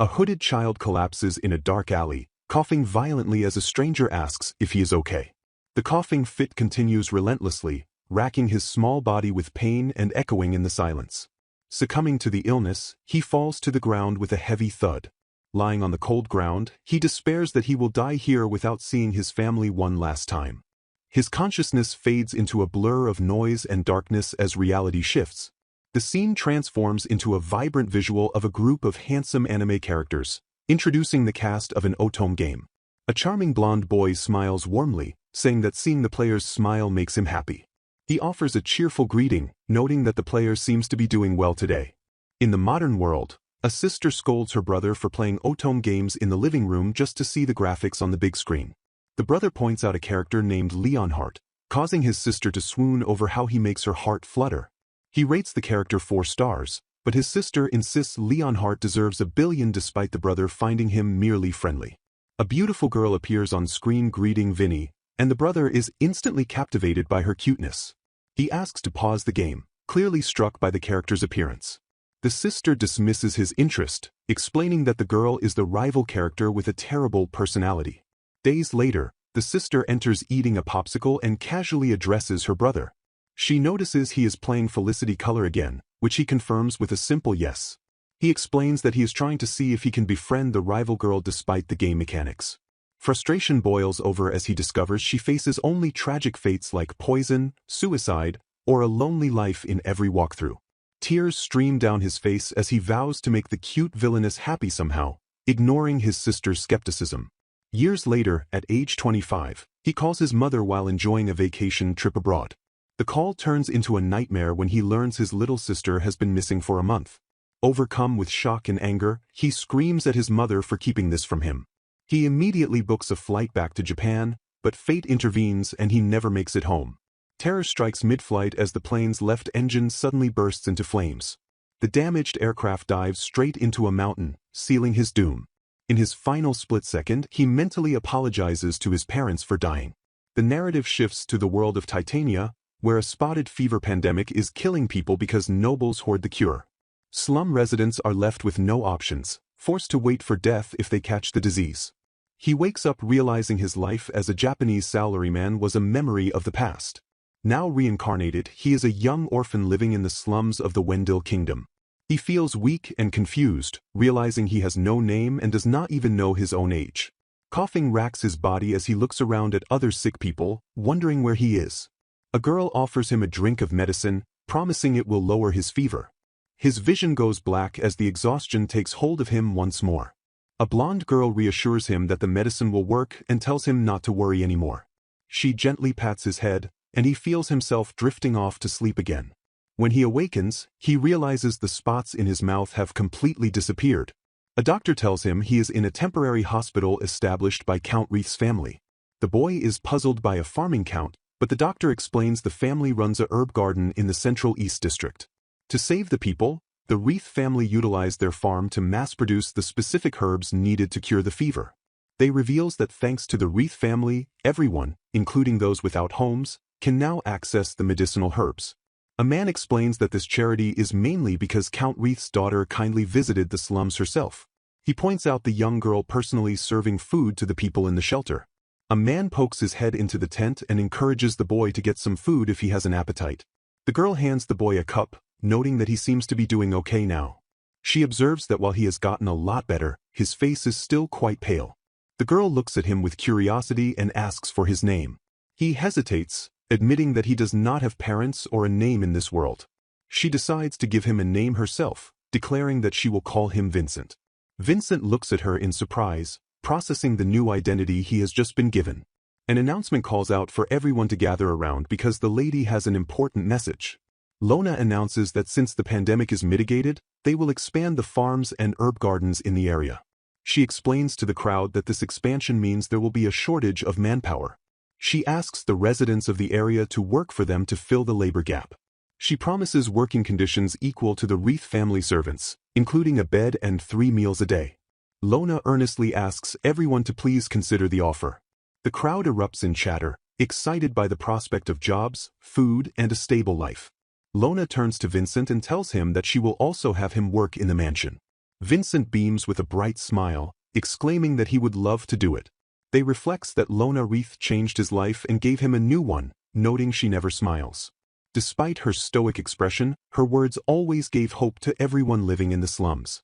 A hooded child collapses in a dark alley, coughing violently as a stranger asks if he is okay. The coughing fit continues relentlessly, racking his small body with pain and echoing in the silence. Succumbing to the illness, he falls to the ground with a heavy thud. Lying on the cold ground, he despairs that he will die here without seeing his family one last time. His consciousness fades into a blur of noise and darkness as reality shifts. The scene transforms into a vibrant visual of a group of handsome anime characters, introducing the cast of an Otome Game. A charming blonde boy smiles warmly, saying that seeing the players smile makes him happy. He offers a cheerful greeting, noting that the player seems to be doing well today. In the modern world, a sister scolds her brother for playing Otome games in the living room just to see the graphics on the big screen. The brother points out a character named Leonhardt, causing his sister to swoon over how he makes her heart flutter. He rates the character 4 stars, but his sister insists Leonhardt deserves 1 billion despite the brother finding him merely friendly. A beautiful girl appears on screen greeting Vinny, and the brother is instantly captivated by her cuteness. He asks to pause the game, clearly struck by the character's appearance. The sister dismisses his interest, explaining that the girl is the rival character with a terrible personality. Days later, the sister enters eating a popsicle and casually addresses her brother. She notices he is playing Felicity Color again, which he confirms with a simple yes. He explains that he is trying to see if he can befriend the rival girl despite the game mechanics. Frustration boils over as he discovers she faces only tragic fates like poison, suicide, or a lonely life in every walkthrough. Tears stream down his face as he vows to make the cute villainess happy somehow, ignoring his sister's skepticism. Years later, at age 25, he calls his mother while enjoying a vacation trip abroad. The call turns into a nightmare when he learns his little sister has been missing for a month. Overcome with shock and anger, he screams at his mother for keeping this from him. He immediately books a flight back to Japan, but fate intervenes and he never makes it home. Terror strikes mid-flight as the plane's left engine suddenly bursts into flames. The damaged aircraft dives straight into a mountain, sealing his doom. In his final split second, he mentally apologizes to his parents for dying. The narrative shifts to the world of Titania, where a spotted fever pandemic is killing people because nobles hoard the cure. Slum residents are left with no options, forced to wait for death if they catch the disease. He wakes up realizing his life as a Japanese salaryman was a memory of the past. Now reincarnated, he is a young orphan living in the slums of the Wendell Kingdom. He feels weak and confused, realizing he has no name and does not even know his own age. Coughing racks his body as he looks around at other sick people, wondering where he is. A girl offers him a drink of medicine, promising it will lower his fever. His vision goes black as the exhaustion takes hold of him once more. A blonde girl reassures him that the medicine will work and tells him not to worry anymore. She gently pats his head, and he feels himself drifting off to sleep again. When he awakens, he realizes the spots in his mouth have completely disappeared. A doctor tells him he is in a temporary hospital established by Count Wreath's family. The boy is puzzled by a farming count, but the doctor explains the family runs a herb garden in the Central East District. To save the people, the Wreath family utilized their farm to mass-produce the specific herbs needed to cure the fever. They reveals that thanks to the Wreath family, everyone, including those without homes, can now access the medicinal herbs. A man explains that this charity is mainly because Count Wreath's daughter kindly visited the slums herself. He points out the young girl personally serving food to the people in the shelter. A man pokes his head into the tent and encourages the boy to get some food if he has an appetite. The girl hands the boy a cup, noting that he seems to be doing okay now. She observes that while he has gotten a lot better, his face is still quite pale. The girl looks at him with curiosity and asks for his name. He hesitates, admitting that he does not have parents or a name in this world. She decides to give him a name herself, declaring that she will call him Vincent. Vincent looks at her in surprise, processing the new identity he has just been given. An announcement calls out for everyone to gather around because the lady has an important message. Lona announces that since the pandemic is mitigated, they will expand the farms and herb gardens in the area. She explains to the crowd that this expansion means there will be a shortage of manpower. She asks the residents of the area to work for them to fill the labor gap. She promises working conditions equal to the Wreath family servants, including a bed and 3 meals a day. Lona earnestly asks everyone to please consider the offer. The crowd erupts in chatter, excited by the prospect of jobs, food, and a stable life. Lona turns to Vincent and tells him that she will also have him work in the mansion. Vincent beams with a bright smile, exclaiming that he would love to do it. They reflects that Lona Wreath changed his life and gave him a new one, noting she never smiles. Despite her stoic expression, her words always gave hope to everyone living in the slums.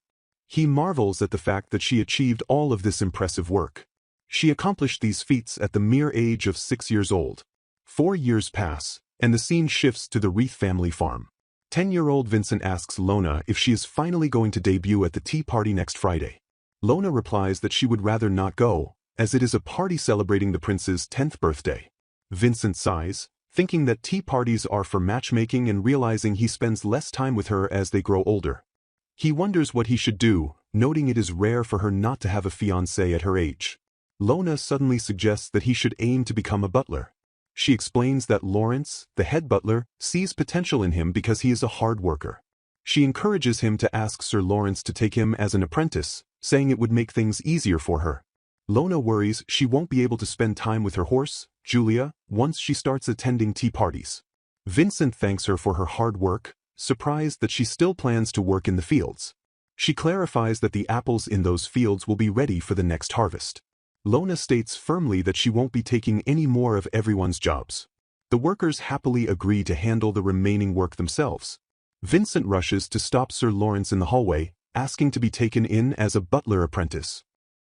He marvels at the fact that she achieved all of this impressive work. She accomplished these feats at the mere age of 6 years old. 4 years pass, and the scene shifts to the Wreath family farm. 10-year-old Vincent asks Lona if she is finally going to debut at the tea party next Friday. Lona replies that she would rather not go, as it is a party celebrating the prince's 10th birthday. Vincent sighs, thinking that tea parties are for matchmaking and realizing he spends less time with her as they grow older. He wonders what he should do, noting it is rare for her not to have a fiancé at her age. Lona suddenly suggests that he should aim to become a butler. She explains that Lawrence, the head butler, sees potential in him because he is a hard worker. She encourages him to ask Sir Lawrence to take him as an apprentice, saying it would make things easier for her. Lona worries she won't be able to spend time with her horse, Julia, once she starts attending tea parties. Vincent thanks her for her hard work, surprised that she still plans to work in the fields. She clarifies that the apples in those fields will be ready for the next harvest. Lona states firmly that she won't be taking any more of everyone's jobs. The workers happily agree to handle the remaining work themselves. Vincent rushes to stop Sir Lawrence in the hallway, asking to be taken in as a butler apprentice.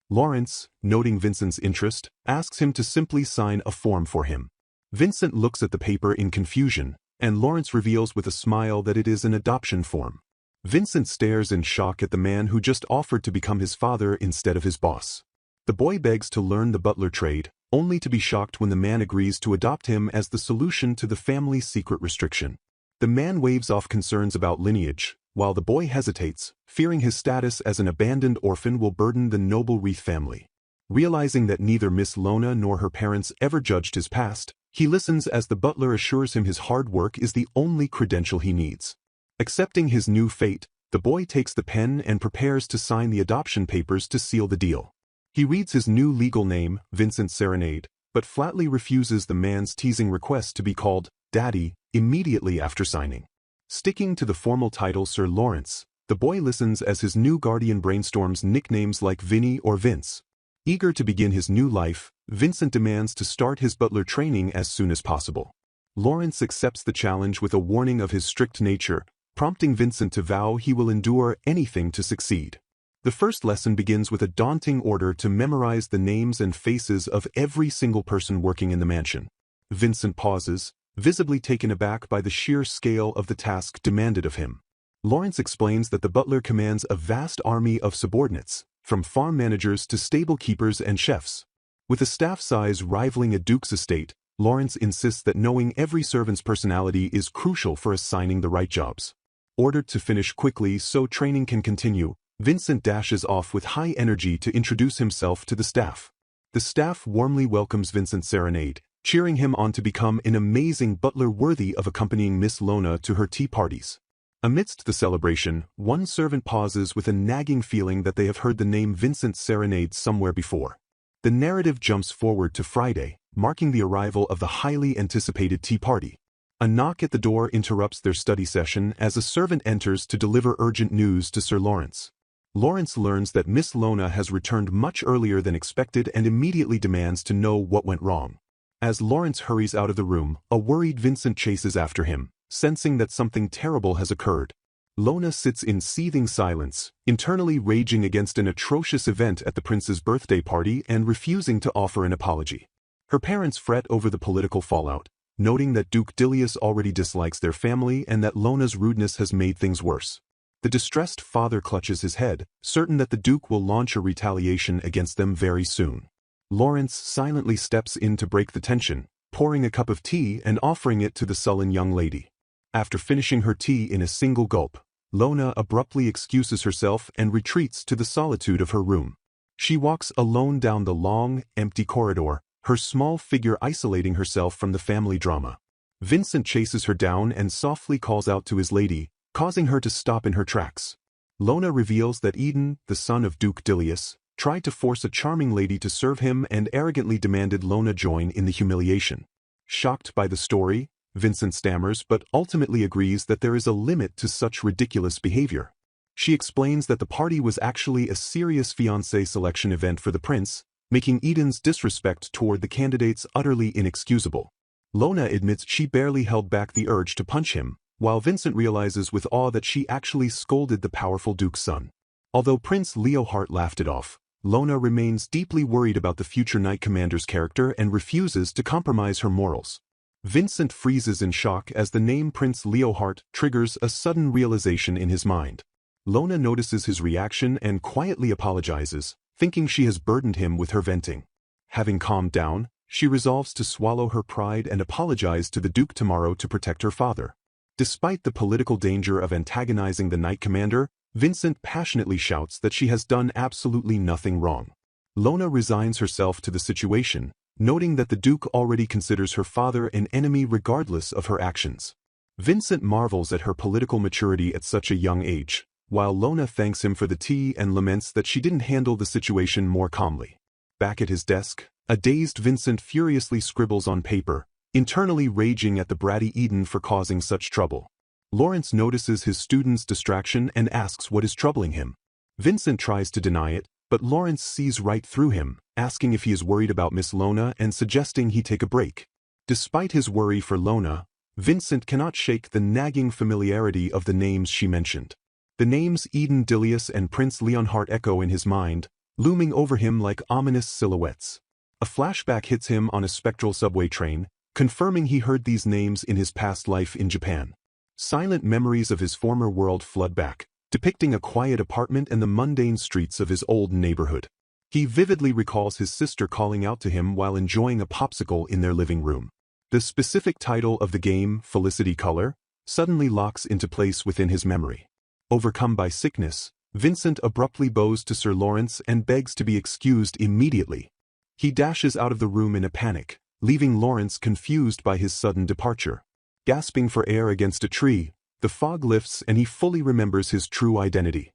Lawrence, noting Vincent's interest, asks him to simply sign a form for him. Vincent looks at the paper in confusion, and Lawrence reveals with a smile that it is an adoption form. Vincent stares in shock at the man who just offered to become his father instead of his boss. The boy begs to learn the butler trade, only to be shocked when the man agrees to adopt him as the solution to the family's secret restriction. The man waves off concerns about lineage, while the boy hesitates, fearing his status as an abandoned orphan will burden the noble Wreath family. Realizing that neither Miss Lona nor her parents ever judged his past, he listens as the butler assures him his hard work is the only credential he needs. Accepting his new fate, the boy takes the pen and prepares to sign the adoption papers to seal the deal. He reads his new legal name, Vincent Serenade, but flatly refuses the man's teasing request to be called Daddy immediately after signing. Sticking to the formal title Sir Lawrence, the boy listens as his new guardian brainstorms nicknames like Vinny or Vince. Eager to begin his new life, Vincent demands to start his butler training as soon as possible. Lawrence accepts the challenge with a warning of his strict nature, prompting Vincent to vow he will endure anything to succeed. The first lesson begins with a daunting order to memorize the names and faces of every single person working in the mansion. Vincent pauses, visibly taken aback by the sheer scale of the task demanded of him. Lawrence explains that the butler commands a vast army of subordinates, from farm managers to stable keepers and chefs. With a staff size rivaling a duke's estate, Lawrence insists that knowing every servant's personality is crucial for assigning the right jobs. Ordered to finish quickly so training can continue, Vincent dashes off with high energy to introduce himself to the staff. The staff warmly welcomes Vincent Serenade, cheering him on to become an amazing butler worthy of accompanying Miss Lona to her tea parties. Amidst the celebration, one servant pauses with a nagging feeling that they have heard the name Vincent Serenade somewhere before. The narrative jumps forward to Friday, marking the arrival of the highly anticipated tea party. A knock at the door interrupts their study session as a servant enters to deliver urgent news to Sir Lawrence. Lawrence learns that Miss Lona has returned much earlier than expected and immediately demands to know what went wrong. As Lawrence hurries out of the room, a worried Vincent chases after him, sensing that something terrible has occurred. Lona sits in seething silence, internally raging against an atrocious event at the prince's birthday party and refusing to offer an apology. Her parents fret over the political fallout, noting that Duke Dilius already dislikes their family and that Lona's rudeness has made things worse. The distressed father clutches his head, certain that the Duke will launch a retaliation against them very soon. Lawrence silently steps in to break the tension, pouring a cup of tea and offering it to the sullen young lady. After finishing her tea in a single gulp, Lona abruptly excuses herself and retreats to the solitude of her room. She walks alone down the long, empty corridor, her small figure isolating herself from the family drama. Vincent chases her down and softly calls out to his lady, causing her to stop in her tracks. Lona reveals that Eden, the son of Duke Dilius, tried to force a charming lady to serve him and arrogantly demanded Lona join in the humiliation. Shocked by the story, Vincent stammers but ultimately agrees that there is a limit to such ridiculous behavior. She explains that the party was actually a serious fiancé selection event for the prince, making Eden's disrespect toward the candidates utterly inexcusable. Lona admits she barely held back the urge to punch him, while Vincent realizes with awe that she actually scolded the powerful Duke's son. Although Prince Leohart laughed it off, Lona remains deeply worried about the future Knight Commander's character and refuses to compromise her morals. Vincent freezes in shock as the name Prince Leohart triggers a sudden realization in his mind. Lona notices his reaction and quietly apologizes, thinking she has burdened him with her venting. Having calmed down, she resolves to swallow her pride and apologize to the Duke tomorrow to protect her father. Despite the political danger of antagonizing the Knight Commander, Vincent passionately shouts that she has done absolutely nothing wrong. Lona resigns herself to the situation, noting that the Duke already considers her father an enemy regardless of her actions. Vincent marvels at her political maturity at such a young age, while Lona thanks him for the tea and laments that she didn't handle the situation more calmly. Back at his desk, a dazed Vincent furiously scribbles on paper, internally raging at the bratty Eden for causing such trouble. Lawrence notices his student's distraction and asks what is troubling him. Vincent tries to deny it, but Lawrence sees right through him, asking if he is worried about Miss Lona and suggesting he take a break. Despite his worry for Lona, Vincent cannot shake the nagging familiarity of the names she mentioned. The names Eden Dilius and Prince Leonhart echo in his mind, looming over him like ominous silhouettes. A flashback hits him on a spectral subway train, confirming he heard these names in his past life in Japan. Silent memories of his former world flood back, depicting a quiet apartment and the mundane streets of his old neighborhood. He vividly recalls his sister calling out to him while enjoying a popsicle in their living room. The specific title of the game, Felicity Color, suddenly locks into place within his memory. Overcome by sickness, Vincent abruptly bows to Sir Lawrence and begs to be excused immediately. He dashes out of the room in a panic, leaving Lawrence confused by his sudden departure. Gasping for air against a tree, the fog lifts and he fully remembers his true identity.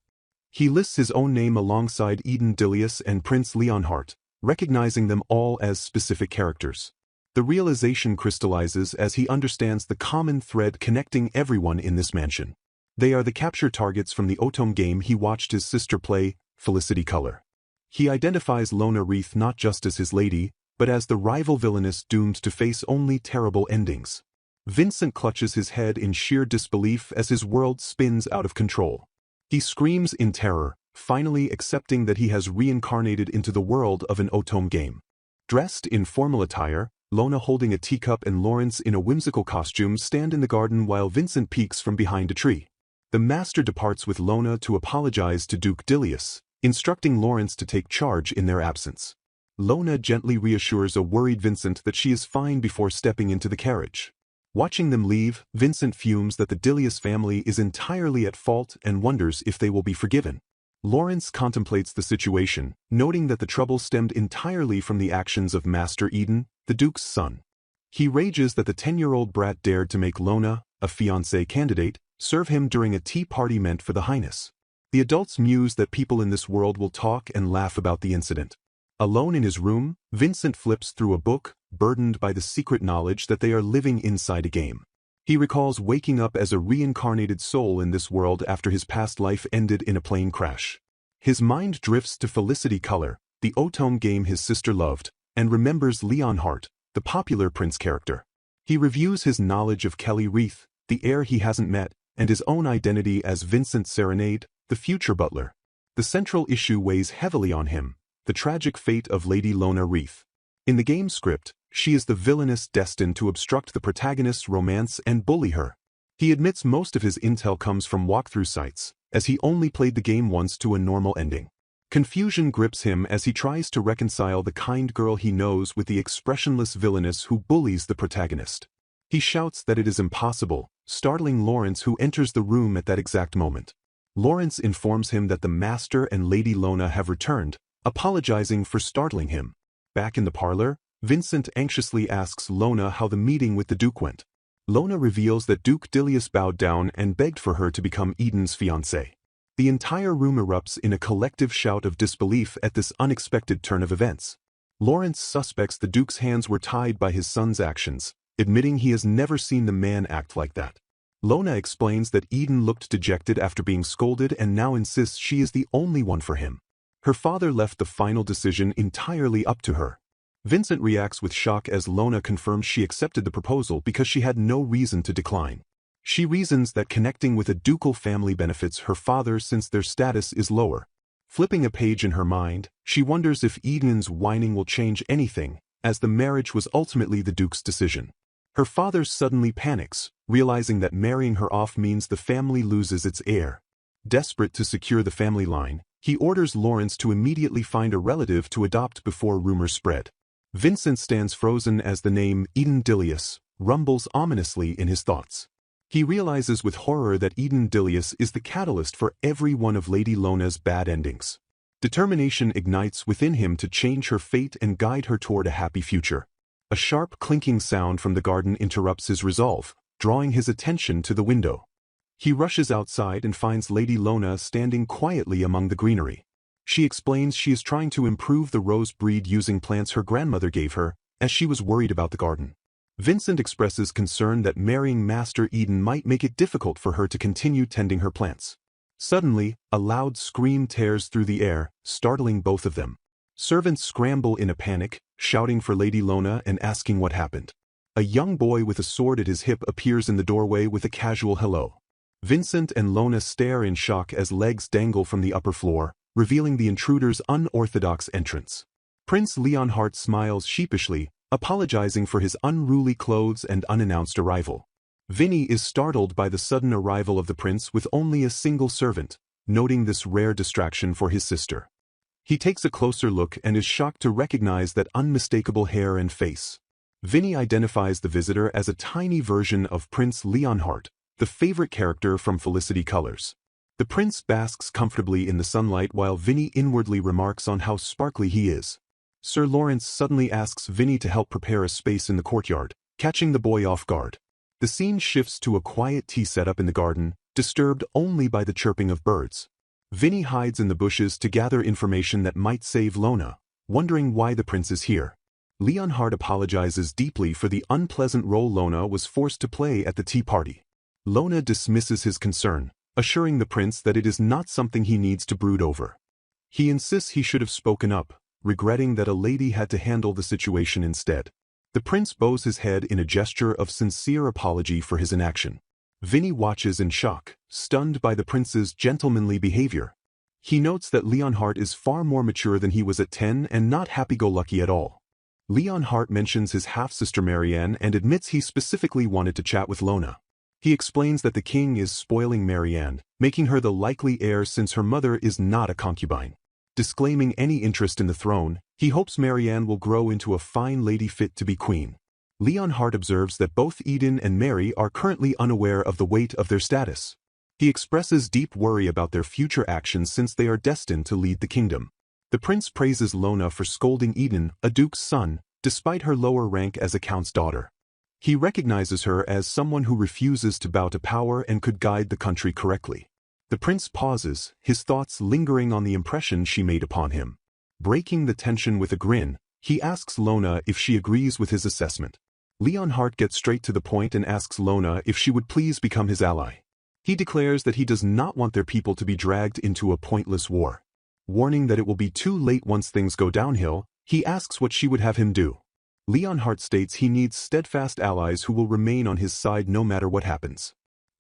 He lists his own name alongside Eden Dilius and Prince Leonhart, recognizing them all as specific characters. The realization crystallizes as he understands the common thread connecting everyone in this mansion. They are the capture targets from the Otome game he watched his sister play, Felicity Color. He identifies Lona Wreath not just as his lady, but as the rival villainess doomed to face only terrible endings. Vincent clutches his head in sheer disbelief as his world spins out of control. He screams in terror, finally accepting that he has reincarnated into the world of an Otome game. Dressed in formal attire, Lona holding a teacup and Lawrence in a whimsical costume stand in the garden while Vincent peeks from behind a tree. The master departs with Lona to apologize to Duke Dilius, instructing Lawrence to take charge in their absence. Lona gently reassures a worried Vincent that she is fine before stepping into the carriage. Watching them leave, Vincent fumes that the Dilius family is entirely at fault and wonders if they will be forgiven. Lawrence contemplates the situation, noting that the trouble stemmed entirely from the actions of Master Eden, the Duke's son. He rages that the 10-year-old brat dared to make Lona, a fiancé candidate, serve him during a tea party meant for the Highness. The adults muse that people in this world will talk and laugh about the incident. Alone in his room, Vincent flips through a book, burdened by the secret knowledge that they are living inside a game. He recalls waking up as a reincarnated soul in this world after his past life ended in a plane crash. His mind drifts to Felicity Color, the Otome game his sister loved, and remembers Leonhart, the popular prince character. He reviews his knowledge of Kelly Wreath, the heir he hasn't met, and his own identity as Vincent Serenade, the future butler. The central issue weighs heavily on him, the tragic fate of Lady Lona Wreath. In the game script, she is the villainess destined to obstruct the protagonist's romance and bully her. He admits most of his intel comes from walkthrough sites, as he only played the game once to a normal ending. Confusion grips him as he tries to reconcile the kind girl he knows with the expressionless villainess who bullies the protagonist. He shouts that it is impossible, startling Lawrence, who enters the room at that exact moment. Lawrence informs him that the Master and Lady Lona have returned, apologizing for startling him. Back in the parlor, Vincent anxiously asks Lona how the meeting with the Duke went. Lona reveals that Duke Dilius bowed down and begged for her to become Eden's fiancée. The entire room erupts in a collective shout of disbelief at this unexpected turn of events. Lawrence suspects the Duke's hands were tied by his son's actions, admitting he has never seen the man act like that. Lona explains that Eden looked dejected after being scolded and now insists she is the only one for him. Her father left the final decision entirely up to her. Vincent reacts with shock as Lona confirms she accepted the proposal because she had no reason to decline. She reasons that connecting with a ducal family benefits her father since their status is lower. Flipping a page in her mind, she wonders if Eden's whining will change anything, as the marriage was ultimately the Duke's decision. Her father suddenly panics, realizing that marrying her off means the family loses its heir. Desperate to secure the family line, he orders Lawrence to immediately find a relative to adopt before rumors spread. Vincent stands frozen as the name Eden Dilius rumbles ominously in his thoughts. He realizes with horror that Eden Dilius is the catalyst for every one of Lady Lona's bad endings. Determination ignites within him to change her fate and guide her toward a happy future. A sharp clinking sound from the garden interrupts his resolve, drawing his attention to the window. He rushes outside and finds Lady Lona standing quietly among the greenery. She explains she is trying to improve the rose breed using plants her grandmother gave her, as she was worried about the garden. Vincent expresses concern that marrying Master Eden might make it difficult for her to continue tending her plants. Suddenly, a loud scream tears through the air, startling both of them. Servants scramble in a panic, shouting for Lady Lona and asking what happened. A young boy with a sword at his hip appears in the doorway with a casual hello. Vincent and Lona stare in shock as legs dangle from the upper floor, revealing the intruder's unorthodox entrance. Prince Leonhardt smiles sheepishly, apologizing for his unruly clothes and unannounced arrival. Vinny is startled by the sudden arrival of the prince with only a single servant, noting this rare distraction for his sister. He takes a closer look and is shocked to recognize that unmistakable hair and face. Vinny identifies the visitor as a tiny version of Prince Leonhardt, the favorite character from Felicity Colors. The prince basks comfortably in the sunlight while Vinny inwardly remarks on how sparkly he is. Sir Lawrence suddenly asks Vinny to help prepare a space in the courtyard, catching the boy off guard. The scene shifts to a quiet tea setup in the garden, disturbed only by the chirping of birds. Vinny hides in the bushes to gather information that might save Lona, wondering why the prince is here. Leonhardt apologizes deeply for the unpleasant role Lona was forced to play at the tea party. Lona dismisses his concern, assuring the prince that it is not something he needs to brood over. He insists he should have spoken up, regretting that a lady had to handle the situation instead. The prince bows his head in a gesture of sincere apology for his inaction. Vinny watches in shock, stunned by the prince's gentlemanly behavior. He notes that Leonhardt is far more mature than he was at 10 and not happy-go-lucky at all. Leonhardt mentions his half-sister Marianne and admits he specifically wanted to chat with Lona. He explains that the king is spoiling Marianne, making her the likely heir since her mother is not a concubine. Disclaiming any interest in the throne, he hopes Marianne will grow into a fine lady fit to be queen. Leonhardt observes that both Eden and Mary are currently unaware of the weight of their status. He expresses deep worry about their future actions since they are destined to lead the kingdom. The prince praises Lona for scolding Eden, a duke's son, despite her lower rank as a count's daughter. He recognizes her as someone who refuses to bow to power and could guide the country correctly. The prince pauses, his thoughts lingering on the impression she made upon him. Breaking the tension with a grin, he asks Lona if she agrees with his assessment. Leonhardt gets straight to the point and asks Lona if she would please become his ally. He declares that he does not want their people to be dragged into a pointless war. Warning that it will be too late once things go downhill, he asks what she would have him do. Leonhardt states he needs steadfast allies who will remain on his side no matter what happens.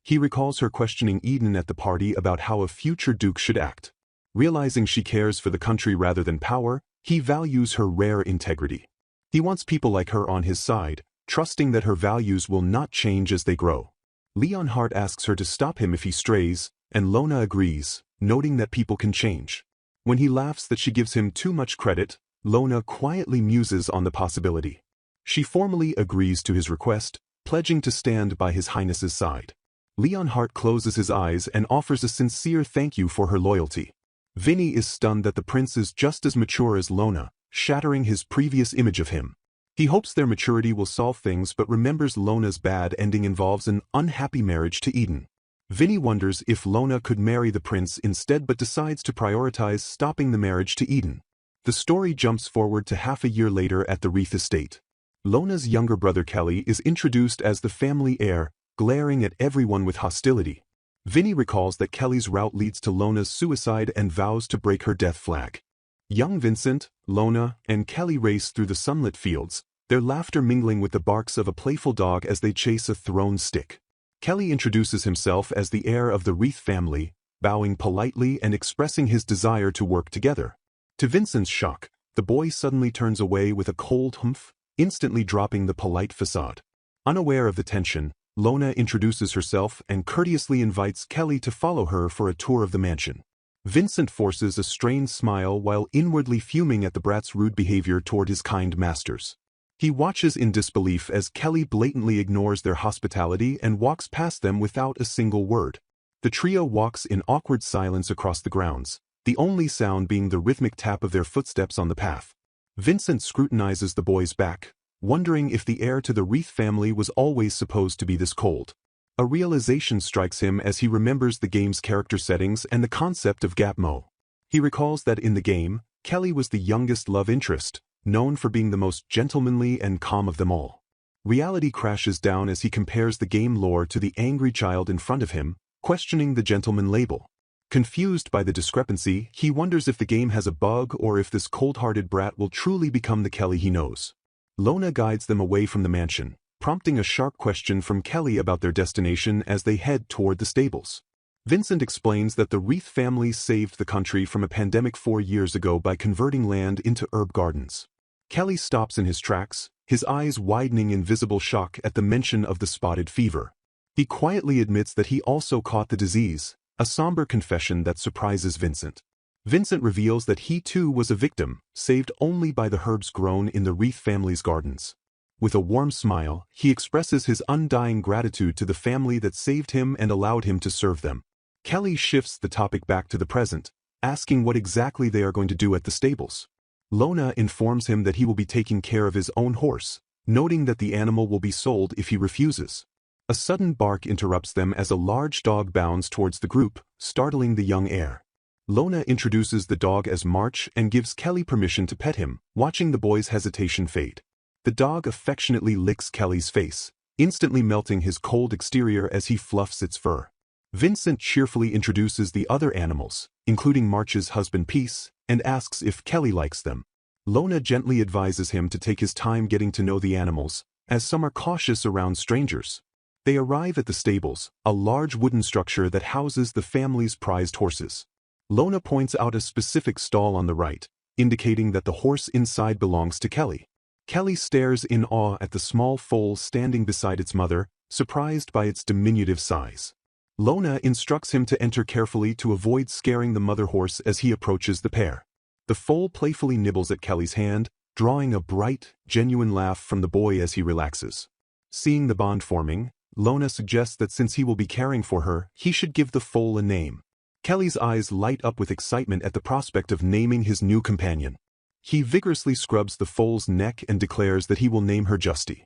He recalls her questioning Eden at the party about how a future duke should act. Realizing she cares for the country rather than power, he values her rare integrity. He wants people like her on his side, trusting that her values will not change as they grow. Leonhardt asks her to stop him if he strays, and Lona agrees, noting that people can change. When he laughs that she gives him too much credit, Lona quietly muses on the possibility. She formally agrees to his request, pledging to stand by His Highness's side. Leonhardt closes his eyes and offers a sincere thank you for her loyalty. Vinny is stunned that the prince is just as mature as Lona, shattering his previous image of him. He hopes their maturity will solve things but remembers Lona's bad ending involves an unhappy marriage to Eden. Vinny wonders if Lona could marry the prince instead but decides to prioritize stopping the marriage to Eden. The story jumps forward to half a year later at the Wreath estate. Lona's younger brother Kelly is introduced as the family heir, glaring at everyone with hostility. Vinny recalls that Kelly's route leads to Lona's suicide and vows to break her death flag. Young Vincent, Lona, and Kelly race through the sunlit fields, their laughter mingling with the barks of a playful dog as they chase a thrown stick. Kelly introduces himself as the heir of the Wreath family, bowing politely and expressing his desire to work together. To Vincent's shock, the boy suddenly turns away with a cold humph, instantly dropping the polite facade. Unaware of the tension, Lona introduces herself and courteously invites Kelly to follow her for a tour of the mansion. Vincent forces a strained smile while inwardly fuming at the brat's rude behavior toward his kind masters. He watches in disbelief as Kelly blatantly ignores their hospitality and walks past them without a single word. The trio walks in awkward silence across the grounds, the only sound being the rhythmic tap of their footsteps on the path. Vincent scrutinizes the boy's back, wondering if the heir to the Wreath family was always supposed to be this cold. A realization strikes him as he remembers the game's character settings and the concept of Gapmo. He recalls that in the game, Kelly was the youngest love interest, known for being the most gentlemanly and calm of them all. Reality crashes down as he compares the game lore to the angry child in front of him, questioning the gentleman label. Confused by the discrepancy, he wonders if the game has a bug or if this cold-hearted brat will truly become the Kelly he knows. Lona guides them away from the mansion, prompting a sharp question from Kelly about their destination as they head toward the stables. Vincent explains that the Wreath family saved the country from a pandemic 4 years ago by converting land into herb gardens. Kelly stops in his tracks, his eyes widening in visible shock at the mention of the spotted fever. He quietly admits that he also caught the disease, a somber confession that surprises Vincent. Vincent reveals that he too was a victim, saved only by the herbs grown in the Wreath family's gardens. With a warm smile, he expresses his undying gratitude to the family that saved him and allowed him to serve them. Kelly shifts the topic back to the present, asking what exactly they are going to do at the stables. Lona informs him that he will be taking care of his own horse, noting that the animal will be sold if he refuses. A sudden bark interrupts them as a large dog bounds towards the group, startling the young heir. Lona introduces the dog as March and gives Kelly permission to pet him, watching the boy's hesitation fade. The dog affectionately licks Kelly's face, instantly melting his cold exterior as he fluffs its fur. Vincent cheerfully introduces the other animals, including March's husband Peace, and asks if Kelly likes them. Lona gently advises him to take his time getting to know the animals, as some are cautious around strangers. They arrive at the stables, a large wooden structure that houses the family's prized horses. Lona points out a specific stall on the right, indicating that the horse inside belongs to Kelly. Kelly stares in awe at the small foal standing beside its mother, surprised by its diminutive size. Lona instructs him to enter carefully to avoid scaring the mother horse as he approaches the pair. The foal playfully nibbles at Kelly's hand, drawing a bright, genuine laugh from the boy as he relaxes. Seeing the bond forming, Lona suggests that since he will be caring for her, he should give the foal a name. Kelly's eyes light up with excitement at the prospect of naming his new companion. He vigorously scrubs the foal's neck and declares that he will name her Justy.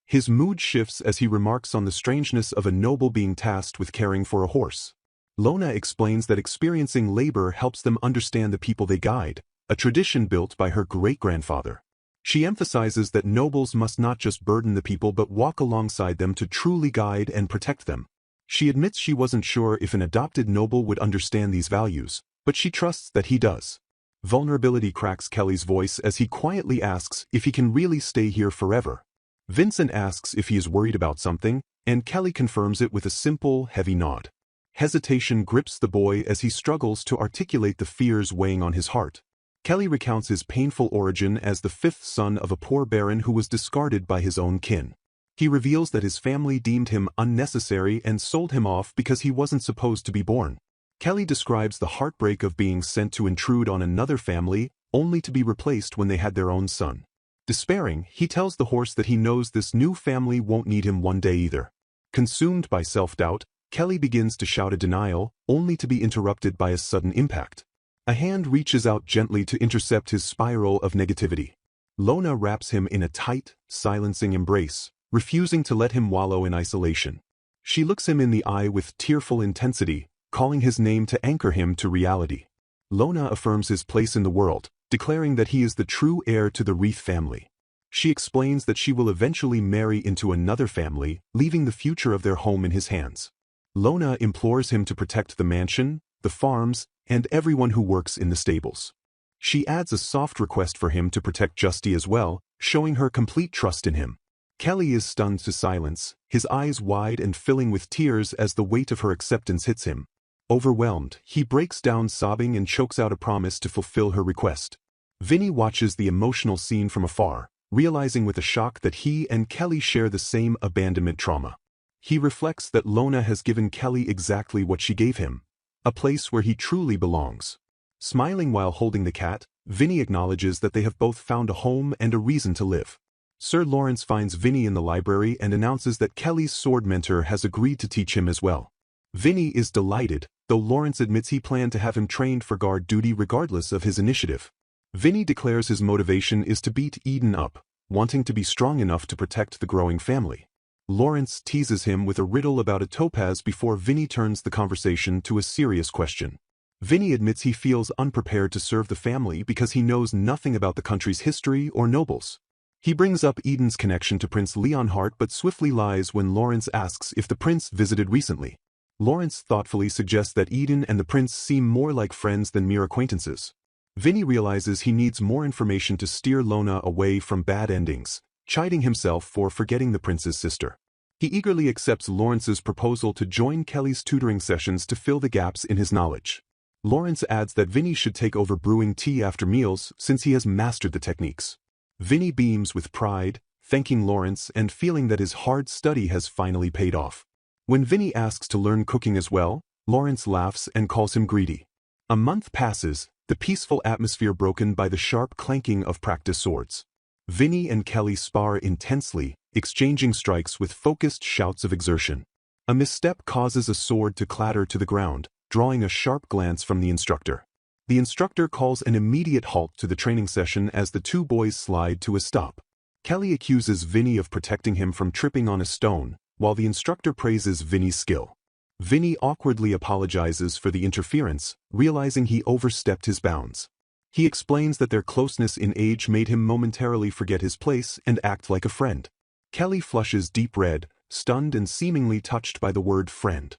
His mood shifts as he remarks on the strangeness of a noble being tasked with caring for a horse. Lona explains that experiencing labor helps them understand the people they guide, a tradition built by her great-grandfather. She emphasizes that nobles must not just burden the people but walk alongside them to truly guide and protect them. She admits she wasn't sure if an adopted noble would understand these values, but she trusts that he does. Vulnerability cracks Kelly's voice as he quietly asks if he can really stay here forever. Vincent asks if he is worried about something, and Kelly confirms it with a simple, heavy nod. Hesitation grips the boy as he struggles to articulate the fears weighing on his heart. Kelly recounts his painful origin as the fifth son of a poor baron who was discarded by his own kin. He reveals that his family deemed him unnecessary and sold him off because he wasn't supposed to be born. Kelly describes the heartbreak of being sent to intrude on another family, only to be replaced when they had their own son. Despairing, he tells the horse that he knows this new family won't need him one day either. Consumed by self-doubt, Kelly begins to shout a denial, only to be interrupted by a sudden impact. A hand reaches out gently to intercept his spiral of negativity. Lona wraps him in a tight, silencing embrace, refusing to let him wallow in isolation. She looks him in the eye with tearful intensity, calling his name to anchor him to reality. Lona affirms his place in the world, declaring that he is the true heir to the Wreath family. She explains that she will eventually marry into another family, leaving the future of their home in his hands. Lona implores him to protect the mansion, the farms, and everyone who works in the stables. She adds a soft request for him to protect Justy as well, showing her complete trust in him. Kelly is stunned to silence, his eyes wide and filling with tears as the weight of her acceptance hits him. Overwhelmed, he breaks down sobbing and chokes out a promise to fulfill her request. Vinny watches the emotional scene from afar, realizing with a shock that he and Kelly share the same abandonment trauma. He reflects that Lona has given Kelly exactly what she gave him, a place where he truly belongs. Smiling while holding the cat, Vinny acknowledges that they have both found a home and a reason to live. Sir Lawrence finds Vinny in the library and announces that Kelly's sword mentor has agreed to teach him as well. Vinny is delighted, though Lawrence admits he planned to have him trained for guard duty regardless of his initiative. Vinny declares his motivation is to beat Eden up, wanting to be strong enough to protect the growing family. Lawrence teases him with a riddle about a topaz before Vinny turns the conversation to a serious question. Vinny admits he feels unprepared to serve the family because he knows nothing about the country's history or nobles. He brings up Eden's connection to Prince Leonhardt but swiftly lies when Lawrence asks if the prince visited recently. Lawrence thoughtfully suggests that Eden and the prince seem more like friends than mere acquaintances. Vinny realizes he needs more information to steer Lona away from bad endings, chiding himself for forgetting the prince's sister. He eagerly accepts Lawrence's proposal to join Kelly's tutoring sessions to fill the gaps in his knowledge. Lawrence adds that Vinny should take over brewing tea after meals since he has mastered the techniques. Vinny beams with pride, thanking Lawrence and feeling that his hard study has finally paid off. When Vinny asks to learn cooking as well, Lawrence laughs and calls him greedy. A month passes, the peaceful atmosphere broken by the sharp clanking of practice swords. Vinny and Kelly spar intensely, exchanging strikes with focused shouts of exertion. A misstep causes a sword to clatter to the ground, drawing a sharp glance from the instructor. The instructor calls an immediate halt to the training session as the two boys slide to a stop. Kelly accuses Vinny of protecting him from tripping on a stone, while the instructor praises Vinny's skill. Vinny awkwardly apologizes for the interference, realizing he overstepped his bounds. He explains that their closeness in age made him momentarily forget his place and act like a friend. Kelly flushes deep red, stunned and seemingly touched by the word friend.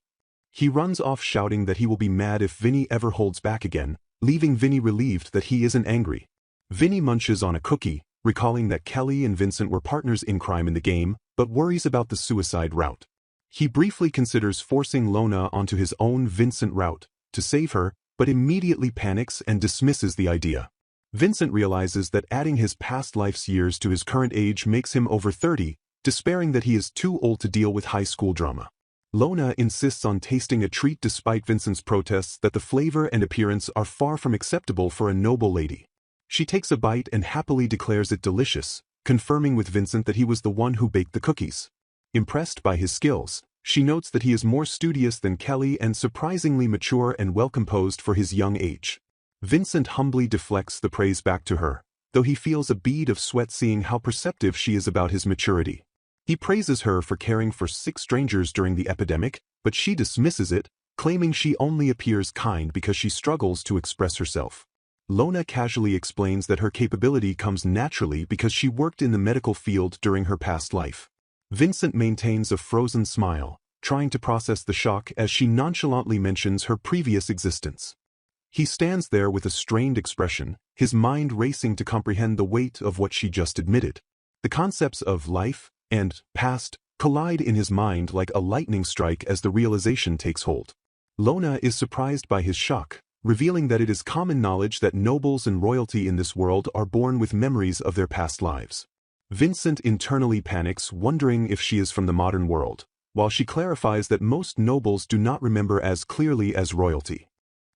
He runs off shouting that he will be mad if Vinny ever holds back again, leaving Vinny relieved that he isn't angry. Vinny munches on a cookie, recalling that Kelly and Vincent were partners in crime in the game, but worries about the suicide route. He briefly considers forcing Lona onto his own Vincent route to save her, but immediately panics and dismisses the idea. Vincent realizes that adding his past life's years to his current age makes him over 30, despairing that he is too old to deal with high school drama. Lona insists on tasting a treat despite Vincent's protests that the flavor and appearance are far from acceptable for a noble lady. She takes a bite and happily declares it delicious, confirming with Vincent that he was the one who baked the cookies. Impressed by his skills, she notes that he is more studious than Kelly and surprisingly mature and well-composed for his young age. Vincent humbly deflects the praise back to her, though he feels a bead of sweat seeing how perceptive she is about his maturity. He praises her for caring for 6 strangers during the epidemic, but she dismisses it, claiming she only appears kind because she struggles to express herself. Lona casually explains that her capability comes naturally because she worked in the medical field during her past life. Vincent maintains a frozen smile, trying to process the shock as she nonchalantly mentions her previous existence. He stands there with a strained expression, his mind racing to comprehend the weight of what she just admitted. The concepts of life and past collide in his mind like a lightning strike as the realization takes hold. Lona is surprised by his shock, revealing that it is common knowledge that nobles and royalty in this world are born with memories of their past lives. Vincent internally panics, wondering if she is from the modern world, while she clarifies that most nobles do not remember as clearly as royalty.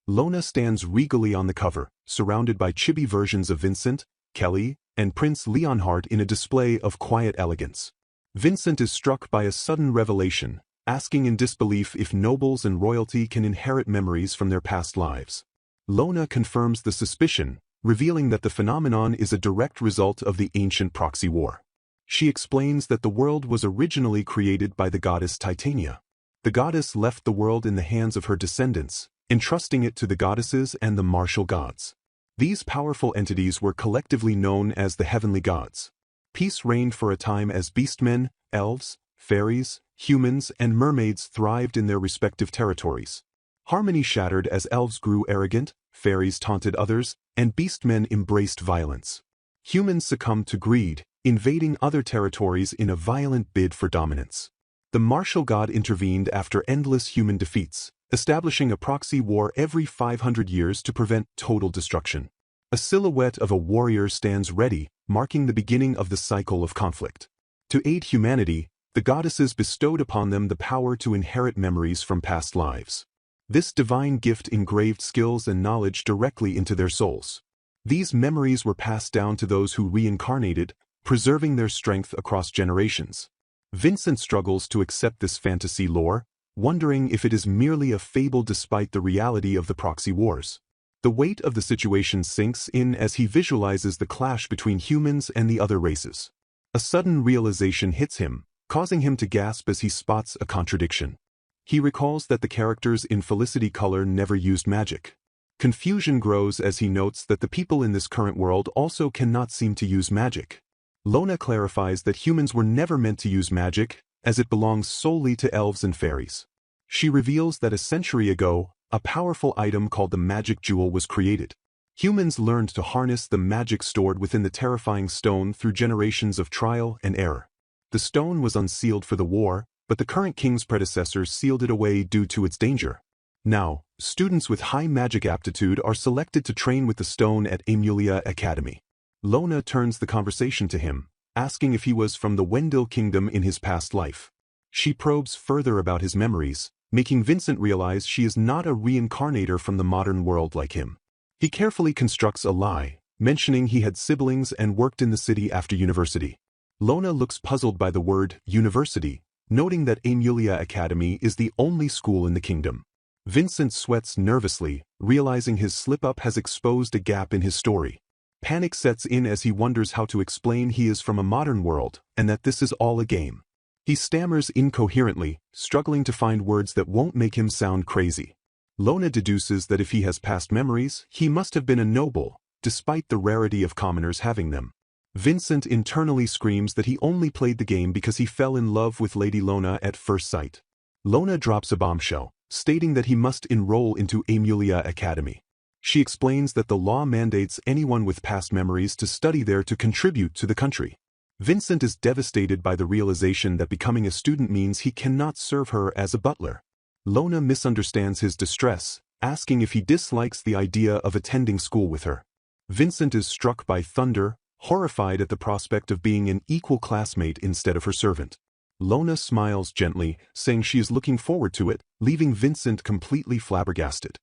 Lona stands regally on the cover, surrounded by chibi versions of Vincent, Kelly, and Prince Leonhardt in a display of quiet elegance. Vincent is struck by a sudden revelation, asking in disbelief if nobles and royalty can inherit memories from their past lives. Lona confirms the suspicion, revealing that the phenomenon is a direct result of the ancient proxy war. She explains that the world was originally created by the goddess Titania. The goddess left the world in the hands of her descendants, entrusting it to the goddesses and the martial gods. These powerful entities were collectively known as the heavenly gods. Peace reigned for a time as beastmen, elves, fairies, humans, and mermaids thrived in their respective territories. Harmony shattered as elves grew arrogant, fairies taunted others, and beastmen embraced violence. Humans succumbed to greed, invading other territories in a violent bid for dominance. The martial god intervened after endless human defeats, establishing a proxy war every 500 years to prevent total destruction. A silhouette of a warrior stands ready, marking the beginning of the cycle of conflict. To aid humanity, the goddesses bestowed upon them the power to inherit memories from past lives. This divine gift engraved skills and knowledge directly into their souls. These memories were passed down to those who reincarnated, preserving their strength across generations. Vincent struggles to accept this fantasy lore, wondering if it is merely a fable despite the reality of the proxy wars. The weight of the situation sinks in as he visualizes the clash between humans and the other races. A sudden realization hits him, causing him to gasp as he spots a contradiction. He recalls that the characters in Felicity Color never used magic. Confusion grows as he notes that the people in this current world also cannot seem to use magic. Lona clarifies that humans were never meant to use magic, as it belongs solely to elves and fairies. She reveals that a century ago, a powerful item called the magic jewel was created. Humans learned to harness the magic stored within the terrifying stone through generations of trial and error. The stone was unsealed for the war, but the current king's predecessors sealed it away due to its danger. Now, students with high magic aptitude are selected to train with the stone at Amulia Academy. Lona turns the conversation to him, asking if he was from the Wendell Kingdom in his past life. She probes further about his memories, making Vincent realize she is not a reincarnator from the modern world like him. He carefully constructs a lie, mentioning he had siblings and worked in the city after university. Lona looks puzzled by the word university, noting that Amulia Academy is the only school in the kingdom. Vincent sweats nervously, realizing his slip-up has exposed a gap in his story. Panic sets in as he wonders how to explain he is from a modern world, and that this is all a game. He stammers incoherently, struggling to find words that won't make him sound crazy. Lona deduces that if he has past memories, he must have been a noble, despite the rarity of commoners having them. Vincent internally screams that he only played the game because he fell in love with Lady Lona at first sight. Lona drops a bombshell, stating that he must enroll into Amulia Academy. She explains that the law mandates anyone with past memories to study there to contribute to the country. Vincent is devastated by the realization that becoming a student means he cannot serve her as a butler. Lona misunderstands his distress, asking if he dislikes the idea of attending school with her. Vincent is struck by thunder, horrified at the prospect of being an equal classmate instead of her servant. Lona smiles gently, saying she is looking forward to it, leaving Vincent completely flabbergasted.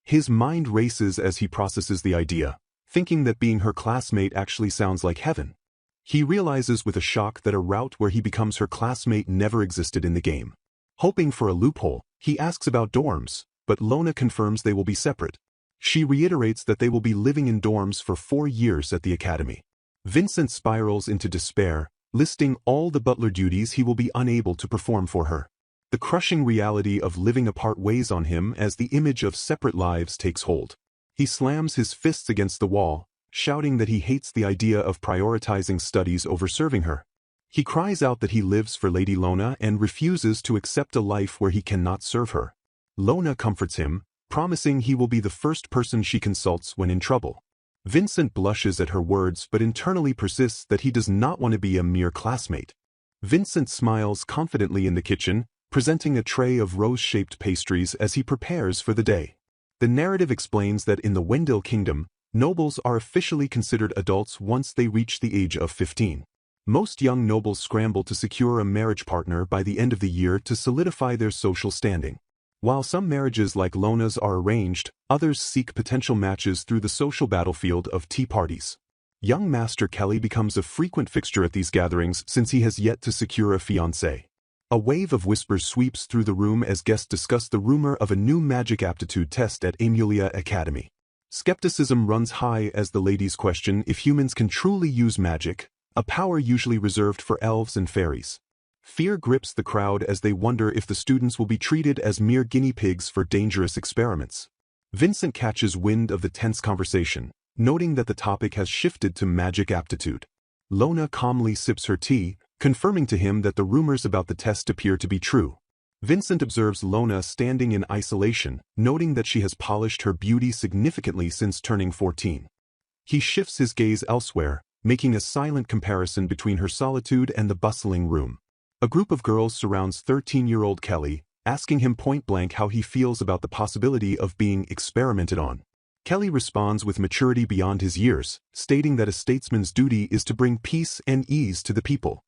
His mind races as he processes the idea, thinking that being her classmate actually sounds like heaven. He realizes with a shock that a route where he becomes her classmate never existed in the game. Hoping for a loophole, he asks about dorms, but Lona confirms they will be separate. She reiterates that they will be living in dorms for 4 years at the academy. Vincent spirals into despair, listing all the butler duties he will be unable to perform for her. The crushing reality of living apart weighs on him as the image of separate lives takes hold. He slams his fists against the wall, shouting that he hates the idea of prioritizing studies over serving her. He cries out that he lives for Lady Lona and refuses to accept a life where he cannot serve her. Lona comforts him, promising he will be the first person she consults when in trouble. Vincent blushes at her words but internally persists that he does not want to be a mere classmate. Vincent smiles confidently in the kitchen, presenting a tray of rose-shaped pastries as he prepares for the day. The narrative explains that in the Wendell Kingdom, nobles are officially considered adults once they reach the age of 15. Most young nobles scramble to secure a marriage partner by the end of the year to solidify their social standing. While some marriages like Lona's are arranged, others seek potential matches through the social battlefield of tea parties. Young Master Kelly becomes a frequent fixture at these gatherings since he has yet to secure a fiancée. A wave of whispers sweeps through the room as guests discuss the rumor of a new magic aptitude test at Amulia Academy. Skepticism runs high as the ladies question if humans can truly use magic, a power usually reserved for elves and fairies. Fear grips the crowd as they wonder if the students will be treated as mere guinea pigs for dangerous experiments. Vincent catches wind of the tense conversation, noting that the topic has shifted to magic aptitude. Lona calmly sips her tea, confirming to him that the rumors about the test appear to be true. Vincent observes Lona standing in isolation, noting that she has polished her beauty significantly since turning 14. He shifts his gaze elsewhere, making a silent comparison between her solitude and the bustling room. A group of girls surrounds 13-year-old Kelly, asking him point-blank how he feels about the possibility of being experimented on. Kelly responds with maturity beyond his years, stating that a statesman's duty is to bring peace and ease to the people.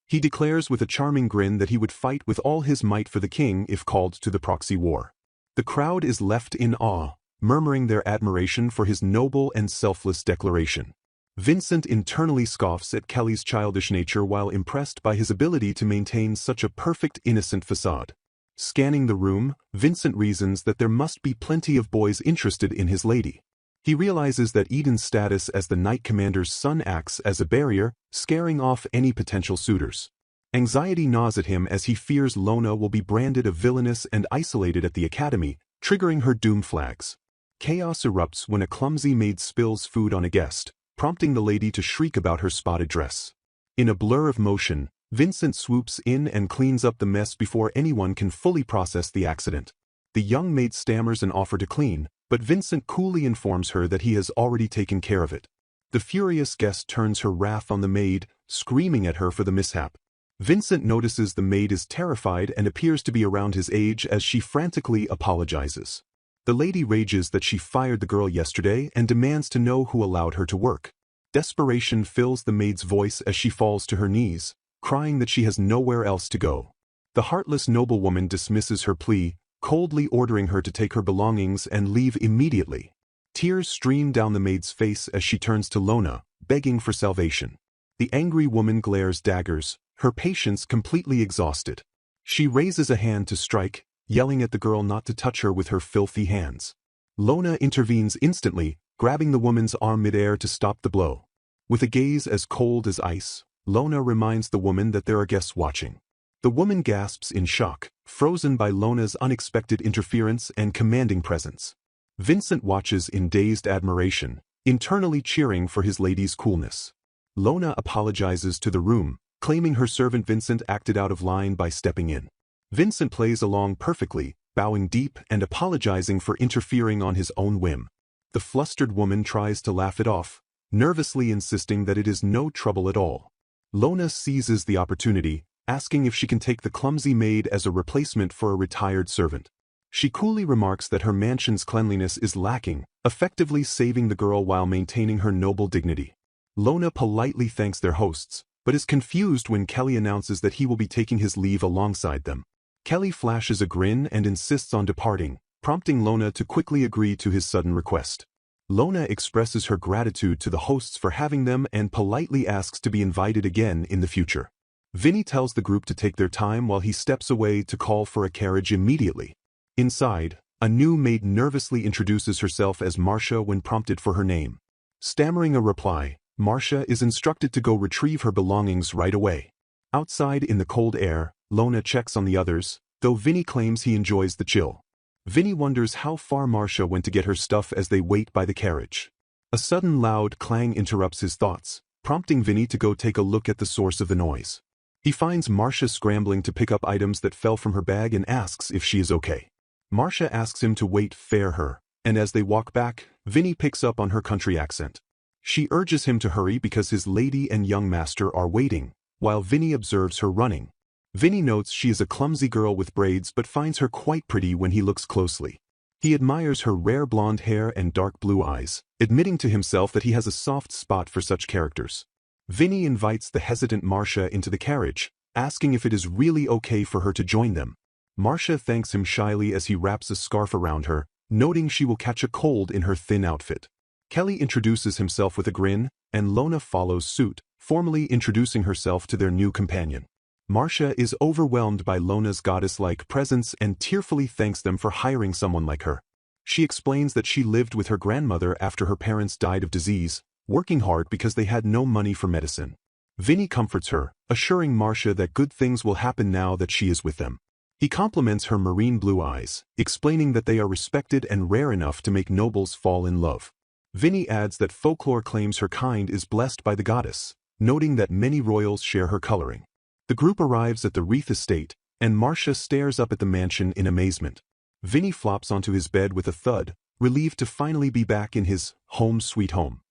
He declares with a charming grin that he would fight with all his might for the king if called to the proxy war. The crowd is left in awe, murmuring their admiration for his noble and selfless declaration. Vincent internally scoffs at Kelly's childish nature while impressed by his ability to maintain such a perfect innocent facade. Scanning the room, Vincent reasons that there must be plenty of boys interested in his lady. He realizes that Eden's status as the Knight Commander's son acts as a barrier, scaring off any potential suitors. Anxiety gnaws at him as he fears Lona will be branded a villainess and isolated at the academy, triggering her doom flags. Chaos erupts when a clumsy maid spills food on a guest, prompting the lady to shriek about her spotted dress. In a blur of motion, Vincent swoops in and cleans up the mess before anyone can fully process the accident. The young maid stammers an offer to clean, but Vincent coolly informs her that he has already taken care of it. The furious guest turns her wrath on the maid, screaming at her for the mishap. Vincent notices the maid is terrified and appears to be around his age as she frantically apologizes. The lady rages that she fired the girl yesterday and demands to know who allowed her to work. Desperation fills the maid's voice as she falls to her knees, crying that she has nowhere else to go. The heartless noblewoman dismisses her plea, coldly ordering her to take her belongings and leave immediately. Tears stream down the maid's face as she turns to Lona, begging for salvation. The angry woman glares daggers, her patience completely exhausted. She raises a hand to strike, yelling at the girl not to touch her with her filthy hands. Lona intervenes instantly, grabbing the woman's arm midair to stop the blow. With a gaze as cold as ice, Lona reminds the woman that there are guests watching. The woman gasps in shock, frozen by Lona's unexpected interference and commanding presence. Vincent watches in dazed admiration, internally cheering for his lady's coolness. Lona apologizes to the room, claiming her servant Vincent acted out of line by stepping in. Vincent plays along perfectly, bowing deep and apologizing for interfering on his own whim. The flustered woman tries to laugh it off, nervously insisting that it is no trouble at all. Lona seizes the opportunity, asking if she can take the clumsy maid as a replacement for a retired servant. She coolly remarks that her mansion's cleanliness is lacking, effectively saving the girl while maintaining her noble dignity. Lona politely thanks their hosts, but is confused when Kelly announces that he will be taking his leave alongside them. Kelly flashes a grin and insists on departing, prompting Lona to quickly agree to his sudden request. Lona expresses her gratitude to the hosts for having them and politely asks to be invited again in the future. Vinny tells the group to take their time while he steps away to call for a carriage immediately. Inside, a new maid nervously introduces herself as Marcia when prompted for her name. Stammering a reply, Marcia is instructed to go retrieve her belongings right away. Outside in the cold air, Lona checks on the others, though Vinny claims he enjoys the chill. Vinny wonders how far Marcia went to get her stuff as they wait by the carriage. A sudden loud clang interrupts his thoughts, prompting Vinny to go take a look at the source of the noise. He finds Marcia scrambling to pick up items that fell from her bag and asks if she is okay. Marcia asks him to wait for her, and as they walk back, Vinny picks up on her country accent. She urges him to hurry because his lady and young master are waiting, while Vinny observes her running. Vinny notes she is a clumsy girl with braids but finds her quite pretty when he looks closely. He admires her rare blonde hair and dark blue eyes, admitting to himself that he has a soft spot for such characters. Vinny invites the hesitant Marcia into the carriage, asking if it is really okay for her to join them. Marcia thanks him shyly as he wraps a scarf around her, noting she will catch a cold in her thin outfit. Kelly introduces himself with a grin, and Lona follows suit, formally introducing herself to their new companion. Marcia is overwhelmed by Lona's goddess-like presence and tearfully thanks them for hiring someone like her. She explains that she lived with her grandmother after her parents died of disease, working hard because they had no money for medicine. Vinny comforts her, assuring Marcia that good things will happen now that she is with them. He compliments her marine blue eyes, explaining that they are respected and rare enough to make nobles fall in love. Vinny adds that folklore claims her kind is blessed by the goddess, noting that many royals share her coloring. The group arrives at the Wreath estate, and Marcia stares up at the mansion in amazement. Vinny flops onto his bed with a thud, relieved to finally be back in his home sweet home.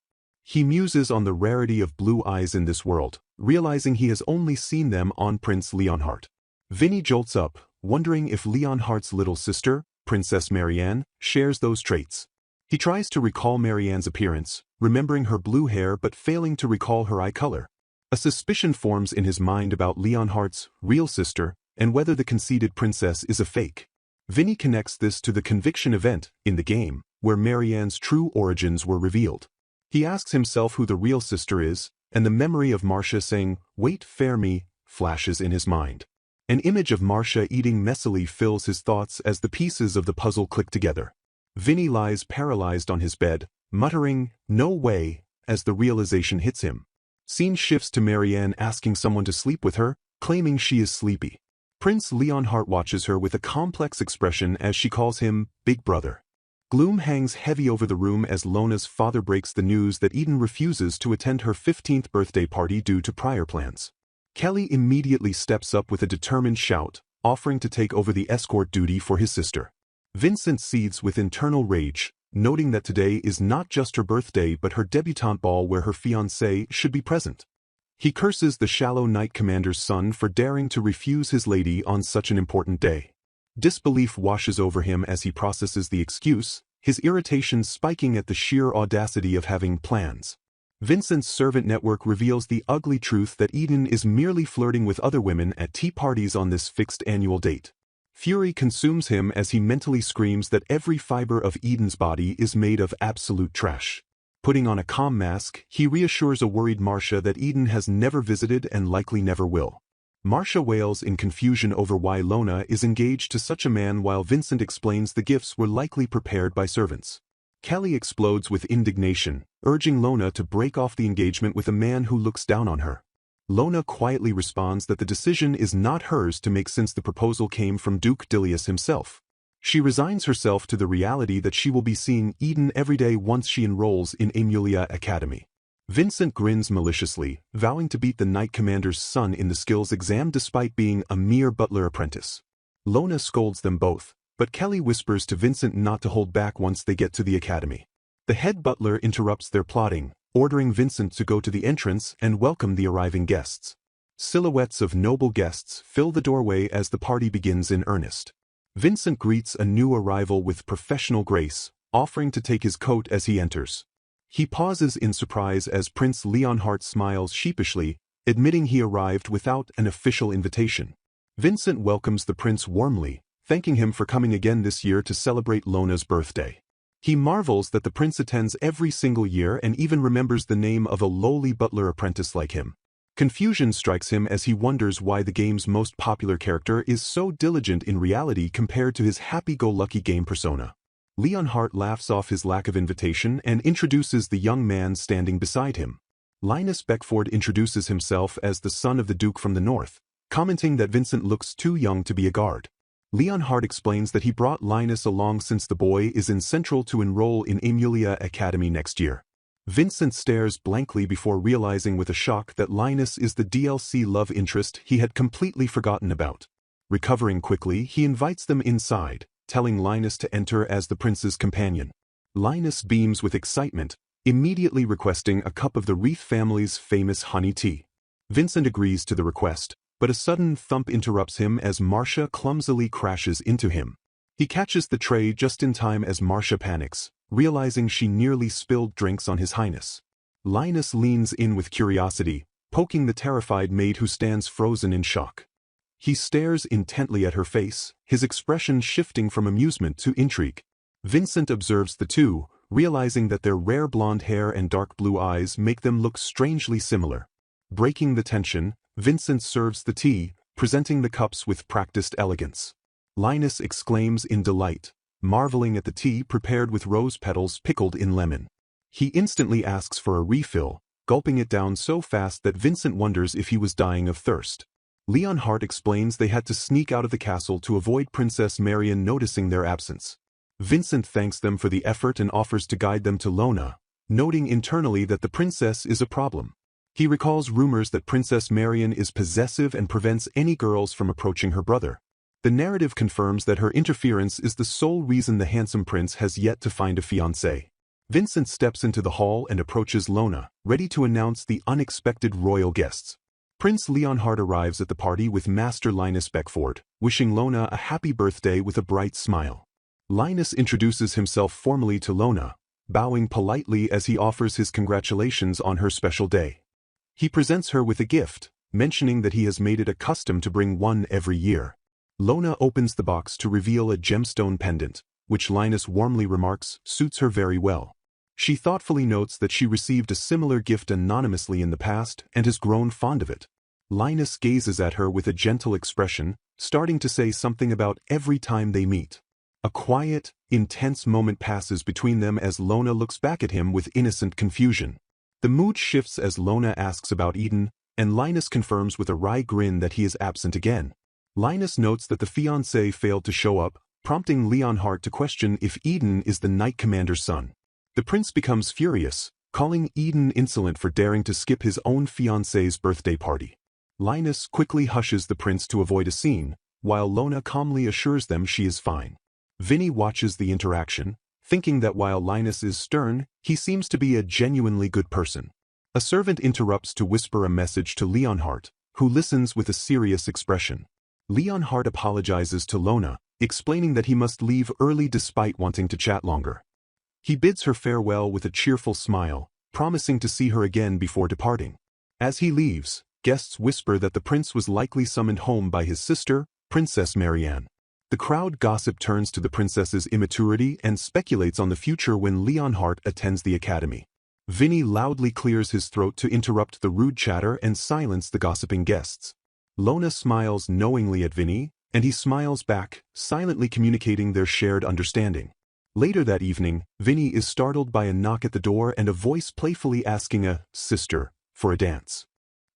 He muses on the rarity of blue eyes in this world, realizing he has only seen them on Prince Leonhardt. Vinny jolts up, wondering if Leonhardt's little sister, Princess Marianne, shares those traits. He tries to recall Marianne's appearance, remembering her blue hair but failing to recall her eye color. A suspicion forms in his mind about Leonhardt's real sister and whether the conceited princess is a fake. Vinny connects this to the conviction event in the game, where Marianne's true origins were revealed. He asks himself who the real sister is, and the memory of Marcia saying, "Wait, fair me," flashes in his mind. An image of Marcia eating messily fills his thoughts as the pieces of the puzzle click together. Vinny lies paralyzed on his bed, muttering, "No way," as the realization hits him. Scene shifts to Marianne asking someone to sleep with her, claiming she is sleepy. Prince Leonhardt watches her with a complex expression as she calls him Big Brother. Gloom hangs heavy over the room as Lona's father breaks the news that Eden refuses to attend her 15th birthday party due to prior plans. Kelly immediately steps up with a determined shout, offering to take over the escort duty for his sister. Vincent seethes with internal rage, noting that today is not just her birthday but her debutante ball where her fiancé should be present. He curses the shallow Knight Commander's son for daring to refuse his lady on such an important day. Disbelief washes over him as he processes the excuse, his irritation spiking at the sheer audacity of having plans. Vincent's servant network reveals the ugly truth that Eden is merely flirting with other women at tea parties on this fixed annual date. Fury consumes him as he mentally screams that every fiber of Eden's body is made of absolute trash. Putting on a calm mask, he reassures a worried Marcia that Eden has never visited and likely never will. Marcia wails in confusion over why Lona is engaged to such a man while Vincent explains the gifts were likely prepared by servants. Kelly explodes with indignation, urging Lona to break off the engagement with a man who looks down on her. Lona quietly responds that the decision is not hers to make since the proposal came from Duke Dilius himself. She resigns herself to the reality that she will be seeing Eden every day once she enrolls in Amulia Academy. Vincent grins maliciously, vowing to beat the Knight Commander's son in the skills exam despite being a mere butler apprentice. Lona scolds them both, but Kelly whispers to Vincent not to hold back once they get to the academy. The head butler interrupts their plotting, ordering Vincent to go to the entrance and welcome the arriving guests. Silhouettes of noble guests fill the doorway as the party begins in earnest. Vincent greets a new arrival with professional grace, offering to take his coat as he enters. He pauses in surprise as Prince Leonhardt smiles sheepishly, admitting he arrived without an official invitation. Vincent welcomes the prince warmly, thanking him for coming again this year to celebrate Lona's birthday. He marvels that the prince attends every single year and even remembers the name of a lowly butler apprentice like him. Confusion strikes him as he wonders why the game's most popular character is so diligent in reality compared to his happy-go-lucky game persona. Leonhardt laughs off his lack of invitation and introduces the young man standing beside him. Linus Beckford introduces himself as the son of the Duke from the North, commenting that Vincent looks too young to be a guard. Leonhardt explains that he brought Linus along since the boy is in Central to enroll in Amulia Academy next year. Vincent stares blankly before realizing with a shock that Linus is the DLC love interest he had completely forgotten about. Recovering quickly, he invites them inside, telling Linus to enter as the prince's companion. Linus beams with excitement, immediately requesting a cup of the Wreath family's famous honey tea. Vincent agrees to the request, but a sudden thump interrupts him as Marcia clumsily crashes into him. He catches the tray just in time as Marcia panics, realizing she nearly spilled drinks on his highness. Linus leans in with curiosity, poking the terrified maid who stands frozen in shock. He stares intently at her face, his expression shifting from amusement to intrigue. Vincent observes the two, realizing that their rare blonde hair and dark blue eyes make them look strangely similar. Breaking the tension, Vincent serves the tea, presenting the cups with practiced elegance. Linus exclaims in delight, marveling at the tea prepared with rose petals pickled in lemon. He instantly asks for a refill, gulping it down so fast that Vincent wonders if he was dying of thirst. Leonhardt explains they had to sneak out of the castle to avoid Princess Marian noticing their absence. Vincent thanks them for the effort and offers to guide them to Lona, noting internally that the princess is a problem. He recalls rumors that Princess Marian is possessive and prevents any girls from approaching her brother. The narrative confirms that her interference is the sole reason the handsome prince has yet to find a fiancée. Vincent steps into the hall and approaches Lona, ready to announce the unexpected royal guests. Prince Leonhard arrives at the party with Master Linus Beckford, wishing Lona a happy birthday with a bright smile. Linus introduces himself formally to Lona, bowing politely as he offers his congratulations on her special day. He presents her with a gift, mentioning that he has made it a custom to bring one every year. Lona opens the box to reveal a gemstone pendant, which Linus warmly remarks suits her very well. She thoughtfully notes that she received a similar gift anonymously in the past and has grown fond of it. Linus gazes at her with a gentle expression, starting to say something about every time they meet. A quiet, intense moment passes between them as Lona looks back at him with innocent confusion. The mood shifts as Lona asks about Eden, and Linus confirms with a wry grin that he is absent again. Linus notes that the fiancé failed to show up, prompting Leonhard to question if Eden is the Knight Commander's son. The prince becomes furious, calling Eden insolent for daring to skip his own fiancée's birthday party. Linus quickly hushes the prince to avoid a scene, while Lona calmly assures them she is fine. Vinny watches the interaction, thinking that while Linus is stern, he seems to be a genuinely good person. A servant interrupts to whisper a message to Leonhard, who listens with a serious expression. Leonhard apologizes to Lona, explaining that he must leave early despite wanting to chat longer. He bids her farewell with a cheerful smile, promising to see her again before departing. As he leaves, guests whisper that the prince was likely summoned home by his sister, Princess Marianne. The crowd gossip turns to the princess's immaturity and speculates on the future when Leonhard attends the academy. Vinny loudly clears his throat to interrupt the rude chatter and silence the gossiping guests. Lona smiles knowingly at Vinny, and he smiles back, silently communicating their shared understanding. Later that evening, Vinny is startled by a knock at the door and a voice playfully asking a sister for a dance.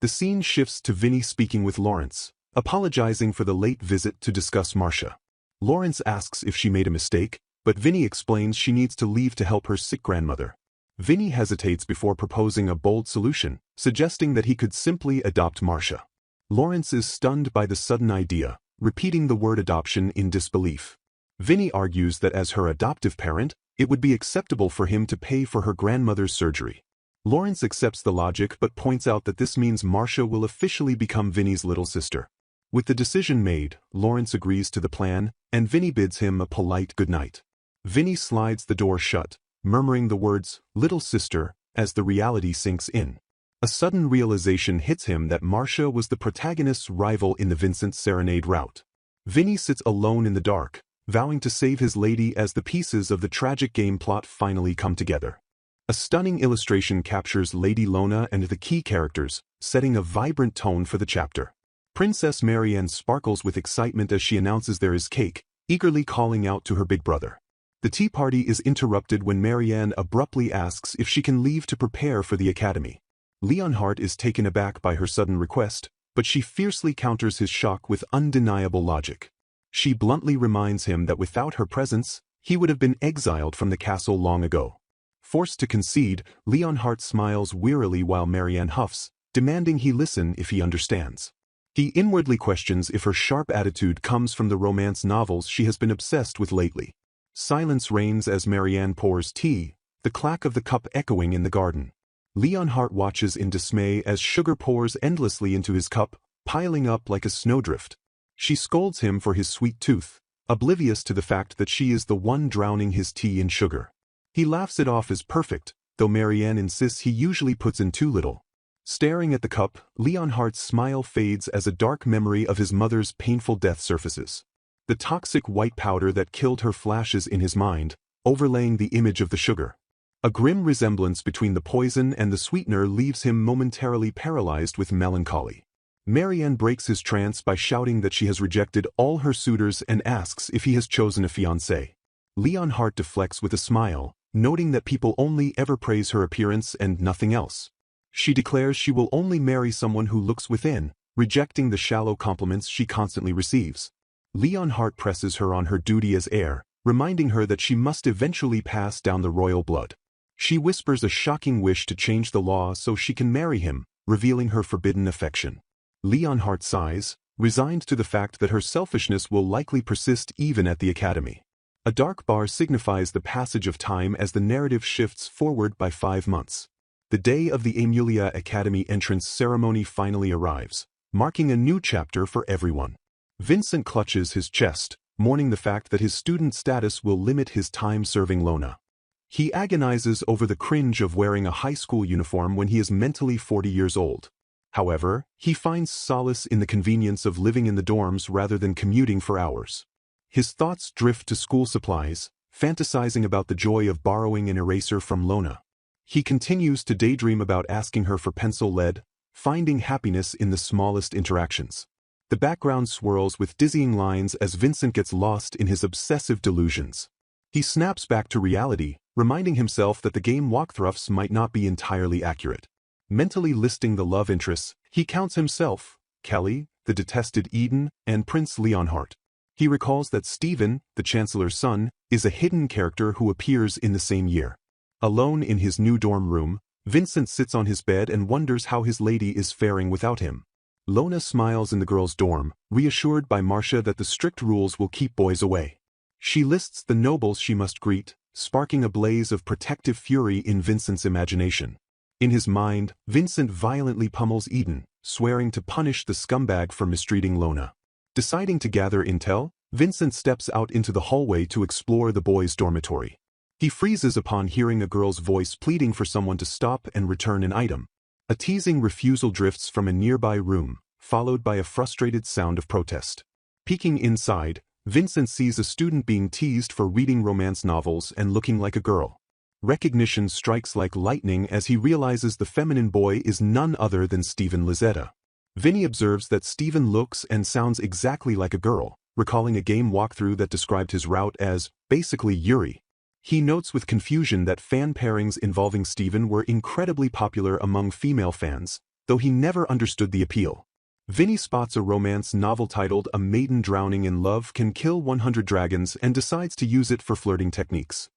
The scene shifts to Vinny speaking with Lawrence, apologizing for the late visit to discuss Marcia. Lawrence asks if she made a mistake, but Vinny explains she needs to leave to help her sick grandmother. Vinny hesitates before proposing a bold solution, suggesting that he could simply adopt Marcia. Lawrence is stunned by the sudden idea, repeating the word adoption in disbelief. Vinny argues that as her adoptive parent, it would be acceptable for him to pay for her grandmother's surgery. Lawrence accepts the logic but points out that this means Marcia will officially become Vinny's little sister. With the decision made, Lawrence agrees to the plan, and Vinny bids him a polite goodnight. Vinny slides the door shut, murmuring the words, "little sister," as the reality sinks in. A sudden realization hits him that Marcia was the protagonist's rival in the Vincent Serenade route. Vinny sits alone in the dark, vowing to save his lady as the pieces of the tragic game plot finally come together. A stunning illustration captures Lady Lona and the key characters, setting a vibrant tone for the chapter. Princess Marianne sparkles with excitement as she announces there is cake, eagerly calling out to her big brother. The tea party is interrupted when Marianne abruptly asks if she can leave to prepare for the academy. Leonhard is taken aback by her sudden request, but she fiercely counters his shock with undeniable logic. She bluntly reminds him that without her presence, he would have been exiled from the castle long ago. Forced to concede, Leonhard smiles wearily while Marianne huffs, demanding he listen if he understands. He inwardly questions if her sharp attitude comes from the romance novels she has been obsessed with lately. Silence reigns as Marianne pours tea, the clack of the cup echoing in the garden. Leonhard watches in dismay as sugar pours endlessly into his cup, piling up like a snowdrift. She scolds him for his sweet tooth, oblivious to the fact that she is the one drowning his tea in sugar. He laughs it off as perfect, though Marianne insists he usually puts in too little. Staring at the cup, Leonhard's smile fades as a dark memory of his mother's painful death surfaces. The toxic white powder that killed her flashes in his mind, overlaying the image of the sugar. A grim resemblance between the poison and the sweetener leaves him momentarily paralyzed with melancholy. Marianne breaks his trance by shouting that she has rejected all her suitors and asks if he has chosen a fiancé. Leonhard deflects with a smile, noting that people only ever praise her appearance and nothing else. She declares she will only marry someone who looks within, rejecting the shallow compliments she constantly receives. Leonhard presses her on her duty as heir, reminding her that she must eventually pass down the royal blood. She whispers a shocking wish to change the law so she can marry him, revealing her forbidden affection. Leonhardt sighs, resigned to the fact that her selfishness will likely persist even at the academy. A dark bar signifies the passage of time as the narrative shifts forward by 5 months. The day of the Amelia Academy entrance ceremony finally arrives, marking a new chapter for everyone. Vincent clutches his chest, mourning the fact that his student status will limit his time serving Lona. He agonizes over the cringe of wearing a high school uniform when he is mentally 40 years old. However, he finds solace in the convenience of living in the dorms rather than commuting for hours. His thoughts drift to school supplies, fantasizing about the joy of borrowing an eraser from Lona. He continues to daydream about asking her for pencil lead, finding happiness in the smallest interactions. The background swirls with dizzying lines as Vincent gets lost in his obsessive delusions. He snaps back to reality, reminding himself that the game walkthroughs might not be entirely accurate. Mentally listing the love interests, he counts himself, Kelly, the detested Eden, and Prince Leonhardt. He recalls that Stephen, the Chancellor's son, is a hidden character who appears in the same year. Alone in his new dorm room, Vincent sits on his bed and wonders how his lady is faring without him. Lona smiles in the girls' dorm, reassured by Marcia that the strict rules will keep boys away. She lists the nobles she must greet, sparking a blaze of protective fury in Vincent's imagination. In his mind, Vincent violently pummels Eden, swearing to punish the scumbag for mistreating Lona. Deciding to gather intel, Vincent steps out into the hallway to explore the boys' dormitory. He freezes upon hearing a girl's voice pleading for someone to stop and return an item. A teasing refusal drifts from a nearby room, followed by a frustrated sound of protest. Peeking inside, Vincent sees a student being teased for reading romance novels and looking like a girl. Recognition strikes like lightning as he realizes the feminine boy is none other than Stephen Lizzetta. Vinny observes that Stephen looks and sounds exactly like a girl, recalling a game walkthrough that described his route as, basically Yuri. He notes with confusion that fan pairings involving Stephen were incredibly popular among female fans, though he never understood the appeal. Vinny spots a romance novel titled A Maiden Drowning in Love Can Kill 100 Dragons and decides to use it for flirting techniques.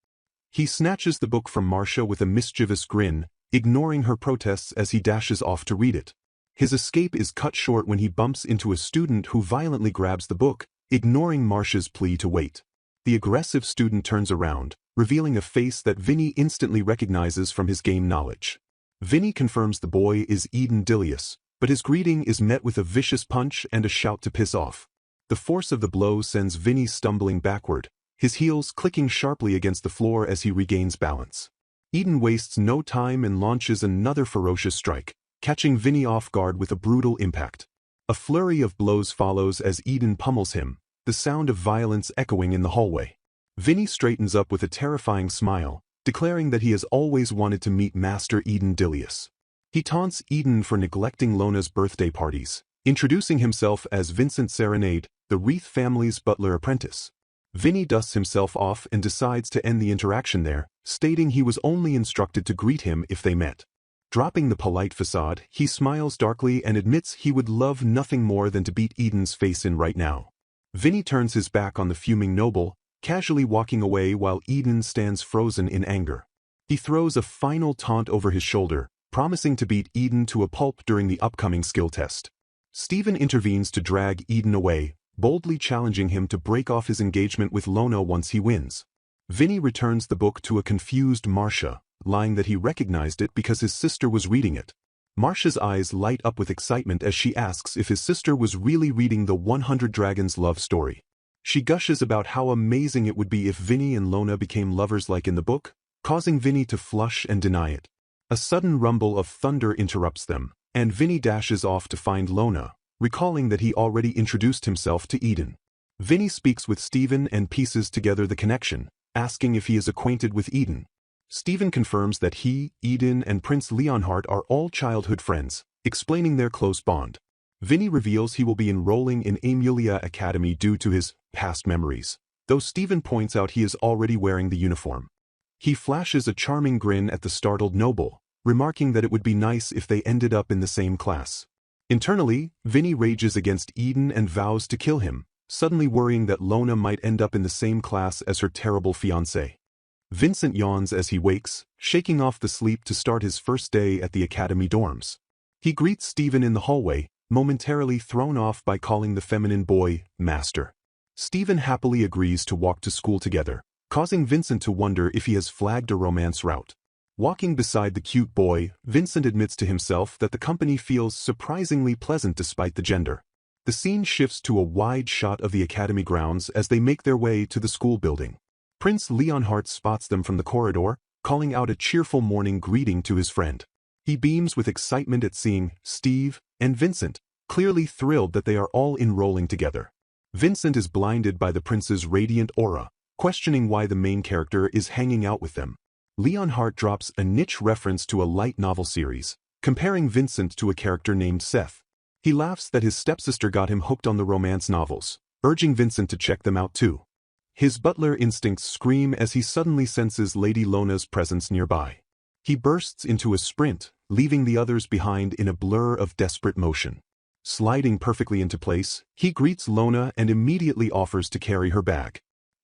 He snatches the book from Marcia with a mischievous grin, ignoring her protests as he dashes off to read it. His escape is cut short when he bumps into a student who violently grabs the book, ignoring Marcia's plea to wait. The aggressive student turns around, revealing a face that Vinny instantly recognizes from his game knowledge. Vinny confirms the boy is Eden Dilius, but his greeting is met with a vicious punch and a shout to piss off. The force of the blow sends Vinny stumbling backward, his heels clicking sharply against the floor as he regains balance. Eden wastes no time and launches another ferocious strike, catching Vinny off guard with a brutal impact. A flurry of blows follows as Eden pummels him, the sound of violence echoing in the hallway. Vinny straightens up with a terrifying smile, declaring that he has always wanted to meet Master Eden Dilius. He taunts Eden for neglecting Lona's birthday parties, introducing himself as Vincent Serenade, the Wreath family's butler apprentice. Vinny dusts himself off and decides to end the interaction there, stating he was only instructed to greet him if they met. Dropping the polite facade, he smiles darkly and admits he would love nothing more than to beat Eden's face in right now. Vinny turns his back on the fuming noble, casually walking away while Eden stands frozen in anger. He throws a final taunt over his shoulder, promising to beat Eden to a pulp during the upcoming skill test. Stephen intervenes to drag Eden away, boldly challenging him to break off his engagement with Lona once he wins. Vinny returns the book to a confused Marcia, lying that he recognized it because his sister was reading it. Marcia's eyes light up with excitement as she asks if his sister was really reading the 100 Dragons love story. She gushes about how amazing it would be if Vinny and Lona became lovers like in the book, causing Vinny to flush and deny it. A sudden rumble of thunder interrupts them, and Vinny dashes off to find Lona, recalling that he already introduced himself to Eden. Vinny speaks with Stephen and pieces together the connection, asking if he is acquainted with Eden. Stephen confirms that he, Eden, and Prince Leonhardt are all childhood friends, explaining their close bond. Vinny reveals he will be enrolling in Amelia Academy due to his past memories, though Stephen points out he is already wearing the uniform. He flashes a charming grin at the startled noble, remarking that it would be nice if they ended up in the same class. Internally, Vinny rages against Eden and vows to kill him, suddenly worrying that Lona might end up in the same class as her terrible fiancé. Vincent yawns as he wakes, shaking off the sleep to start his first day at the academy dorms. He greets Steven in the hallway, momentarily thrown off by calling the feminine boy master. Steven happily agrees to walk to school together, causing Vincent to wonder if he has flagged a romance route. Walking beside the cute boy, Vincent admits to himself that the company feels surprisingly pleasant despite the gender. The scene shifts to a wide shot of the academy grounds as they make their way to the school building. Prince Leonhardt spots them from the corridor, calling out a cheerful morning greeting to his friend. He beams with excitement at seeing Steve and Vincent, clearly thrilled that they are all enrolling together. Vincent is blinded by the prince's radiant aura, questioning why the main character is hanging out with them. Leonhardt drops a niche reference to a light novel series, comparing Vincent to a character named Seth. He laughs that his stepsister got him hooked on the romance novels, urging Vincent to check them out too. His butler instincts scream as he suddenly senses Lady Lona's presence nearby. He bursts into a sprint, leaving the others behind in a blur of desperate motion. Sliding perfectly into place, he greets Lona and immediately offers to carry her bag.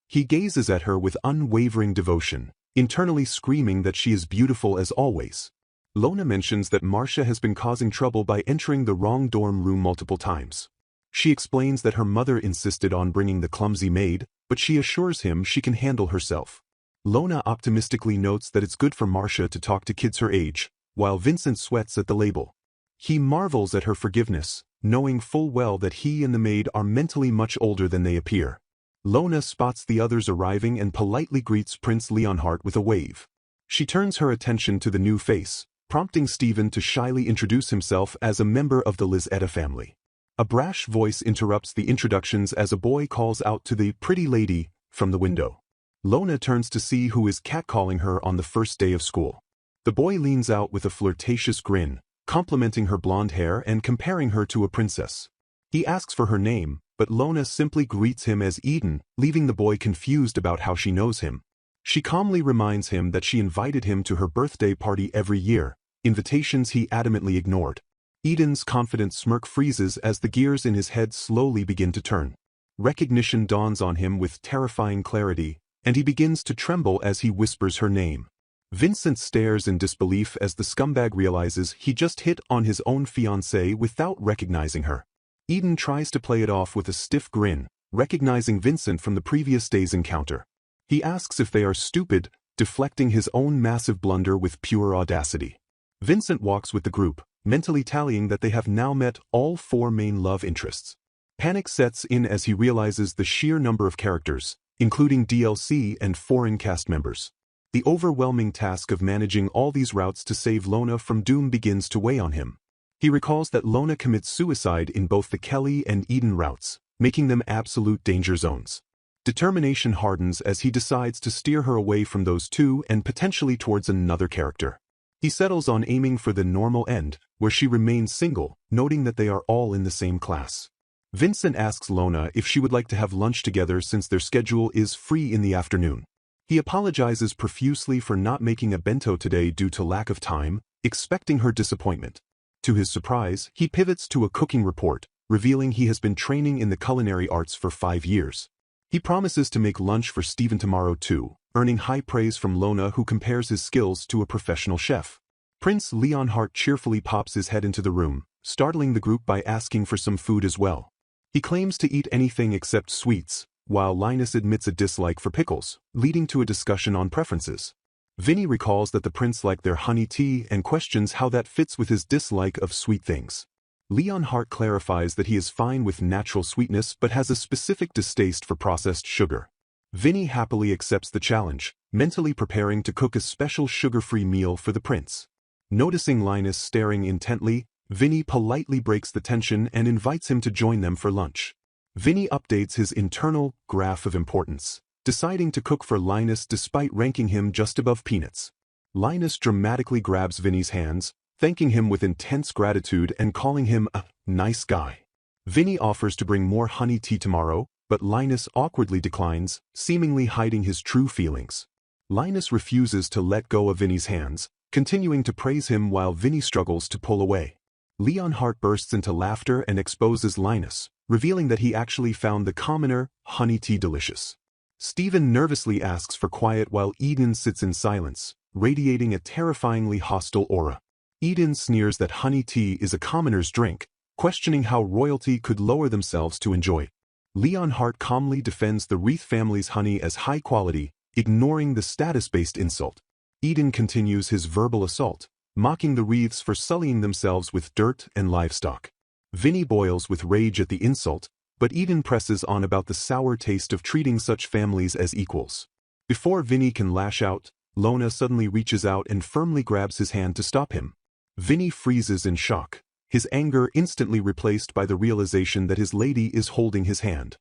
He gazes at her with unwavering devotion, internally screaming that she is beautiful as always. Lona mentions that Marcia has been causing trouble by entering the wrong dorm room multiple times. She explains that her mother insisted on bringing the clumsy maid, but she assures him she can handle herself. Lona optimistically notes that it's good for Marcia to talk to kids her age, while Vincent sweats at the label. He marvels at her forgiveness, knowing full well that he and the maid are mentally much older than they appear. Lona spots the others arriving and politely greets Prince Leonhardt with a wave. She turns her attention to the new face, prompting Steven to shyly introduce himself as a member of the Lizetta family. A brash voice interrupts the introductions as a boy calls out to the pretty lady from the window. Lona turns to see who is catcalling her on the first day of school. The boy leans out with a flirtatious grin, complimenting her blonde hair and comparing her to a princess. He asks for her name, but Lona simply greets him as Eden, leaving the boy confused about how she knows him. She calmly reminds him that she invited him to her birthday party every year, invitations he adamantly ignored. Eden's confident smirk freezes as the gears in his head slowly begin to turn. Recognition dawns on him with terrifying clarity, and he begins to tremble as he whispers her name. Vincent stares in disbelief as the scumbag realizes he just hit on his own fiancée without recognizing her. Eden tries to play it off with a stiff grin, recognizing Vincent from the previous day's encounter. He asks if they are stupid, deflecting his own massive blunder with pure audacity. Vincent walks with the group, mentally tallying that they have now met all four main love interests. Panic sets in as he realizes the sheer number of characters, including DLC and foreign cast members. The overwhelming task of managing all these routes to save Lona from doom begins to weigh on him. He recalls that Lona commits suicide in both the Kelly and Eden routes, making them absolute danger zones. Determination hardens as he decides to steer her away from those two and potentially towards another character. He settles on aiming for the normal end, where she remains single, noting that they are all in the same class. Vincent asks Lona if she would like to have lunch together since their schedule is free in the afternoon. He apologizes profusely for not making a bento today due to lack of time, expecting her disappointment. To his surprise, he pivots to a cooking report, revealing he has been training in the culinary arts for 5 years. He promises to make lunch for Steven tomorrow too, earning high praise from Lona, who compares his skills to a professional chef. Prince Leonhardt cheerfully pops his head into the room, startling the group by asking for some food as well. He claims to eat anything except sweets, while Linus admits a dislike for pickles, leading to a discussion on preferences. Vinny recalls that the prince liked their honey tea and questions how that fits with his dislike of sweet things. Leonhardt clarifies that he is fine with natural sweetness but has a specific distaste for processed sugar. Vinny happily accepts the challenge, mentally preparing to cook a special sugar-free meal for the prince. Noticing Linus staring intently, Vinny politely breaks the tension and invites him to join them for lunch. Vinny updates his internal graph of importance, deciding to cook for Linus despite ranking him just above Peanuts. Linus dramatically grabs Vinny's hands, thanking him with intense gratitude and calling him a nice guy. Vinny offers to bring more honey tea tomorrow, but Linus awkwardly declines, seemingly hiding his true feelings. Linus refuses to let go of Vinny's hands, continuing to praise him while Vinny struggles to pull away. Leonhardt bursts into laughter and exposes Linus, revealing that he actually found the commoner honey tea delicious. Steven nervously asks for quiet while Eden sits in silence, radiating a terrifyingly hostile aura. Eden sneers that honey tea is a commoner's drink, questioning how royalty could lower themselves to enjoy it. Leonhardt calmly defends the Wreath family's honey as high quality, ignoring the status-based insult. Eden continues his verbal assault, mocking the Wreaths for sullying themselves with dirt and livestock. Vinny boils with rage at the insult, but Eden presses on about the sour taste of treating such families as equals. Before Vinny can lash out, Lona suddenly reaches out and firmly grabs his hand to stop him. Vinny freezes in shock, his anger instantly replaced by the realization that his lady is holding his hand.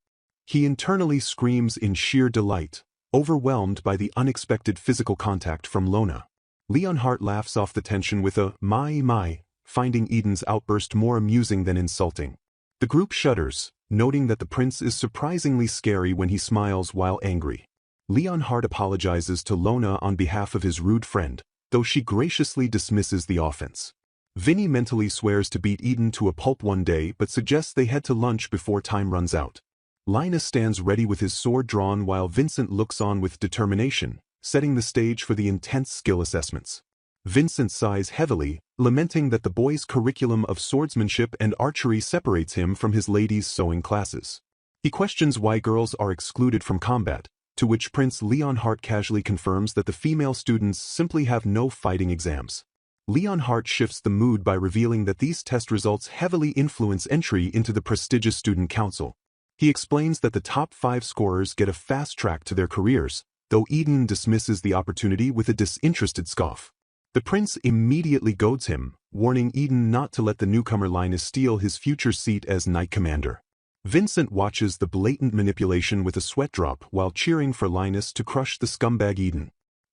He internally screams in sheer delight, overwhelmed by the unexpected physical contact from Lona. Leonhardt laughs off the tension with a my, finding Eden's outburst more amusing than insulting. The group shudders, noting that the prince is surprisingly scary when he smiles while angry. Leonhardt apologizes to Lona on behalf of his rude friend, though she graciously dismisses the offense. Vinny mentally swears to beat Eden to a pulp one day but suggests they head to lunch before time runs out. Linus stands ready with his sword drawn while Vincent looks on with determination, setting the stage for the intense skill assessments. Vincent sighs heavily, lamenting that the boy's curriculum of swordsmanship and archery separates him from his ladies' sewing classes. He questions why girls are excluded from combat, to which Prince Leonhardt casually confirms that the female students simply have no fighting exams. Leonhardt shifts the mood by revealing that these test results heavily influence entry into the prestigious student council. He explains that the top 5 scorers get a fast track to their careers, though Eden dismisses the opportunity with a disinterested scoff. The prince immediately goads him, warning Eden not to let the newcomer Linus steal his future seat as Knight Commander. Vincent watches the blatant manipulation with a sweat drop while cheering for Linus to crush the scumbag Eden.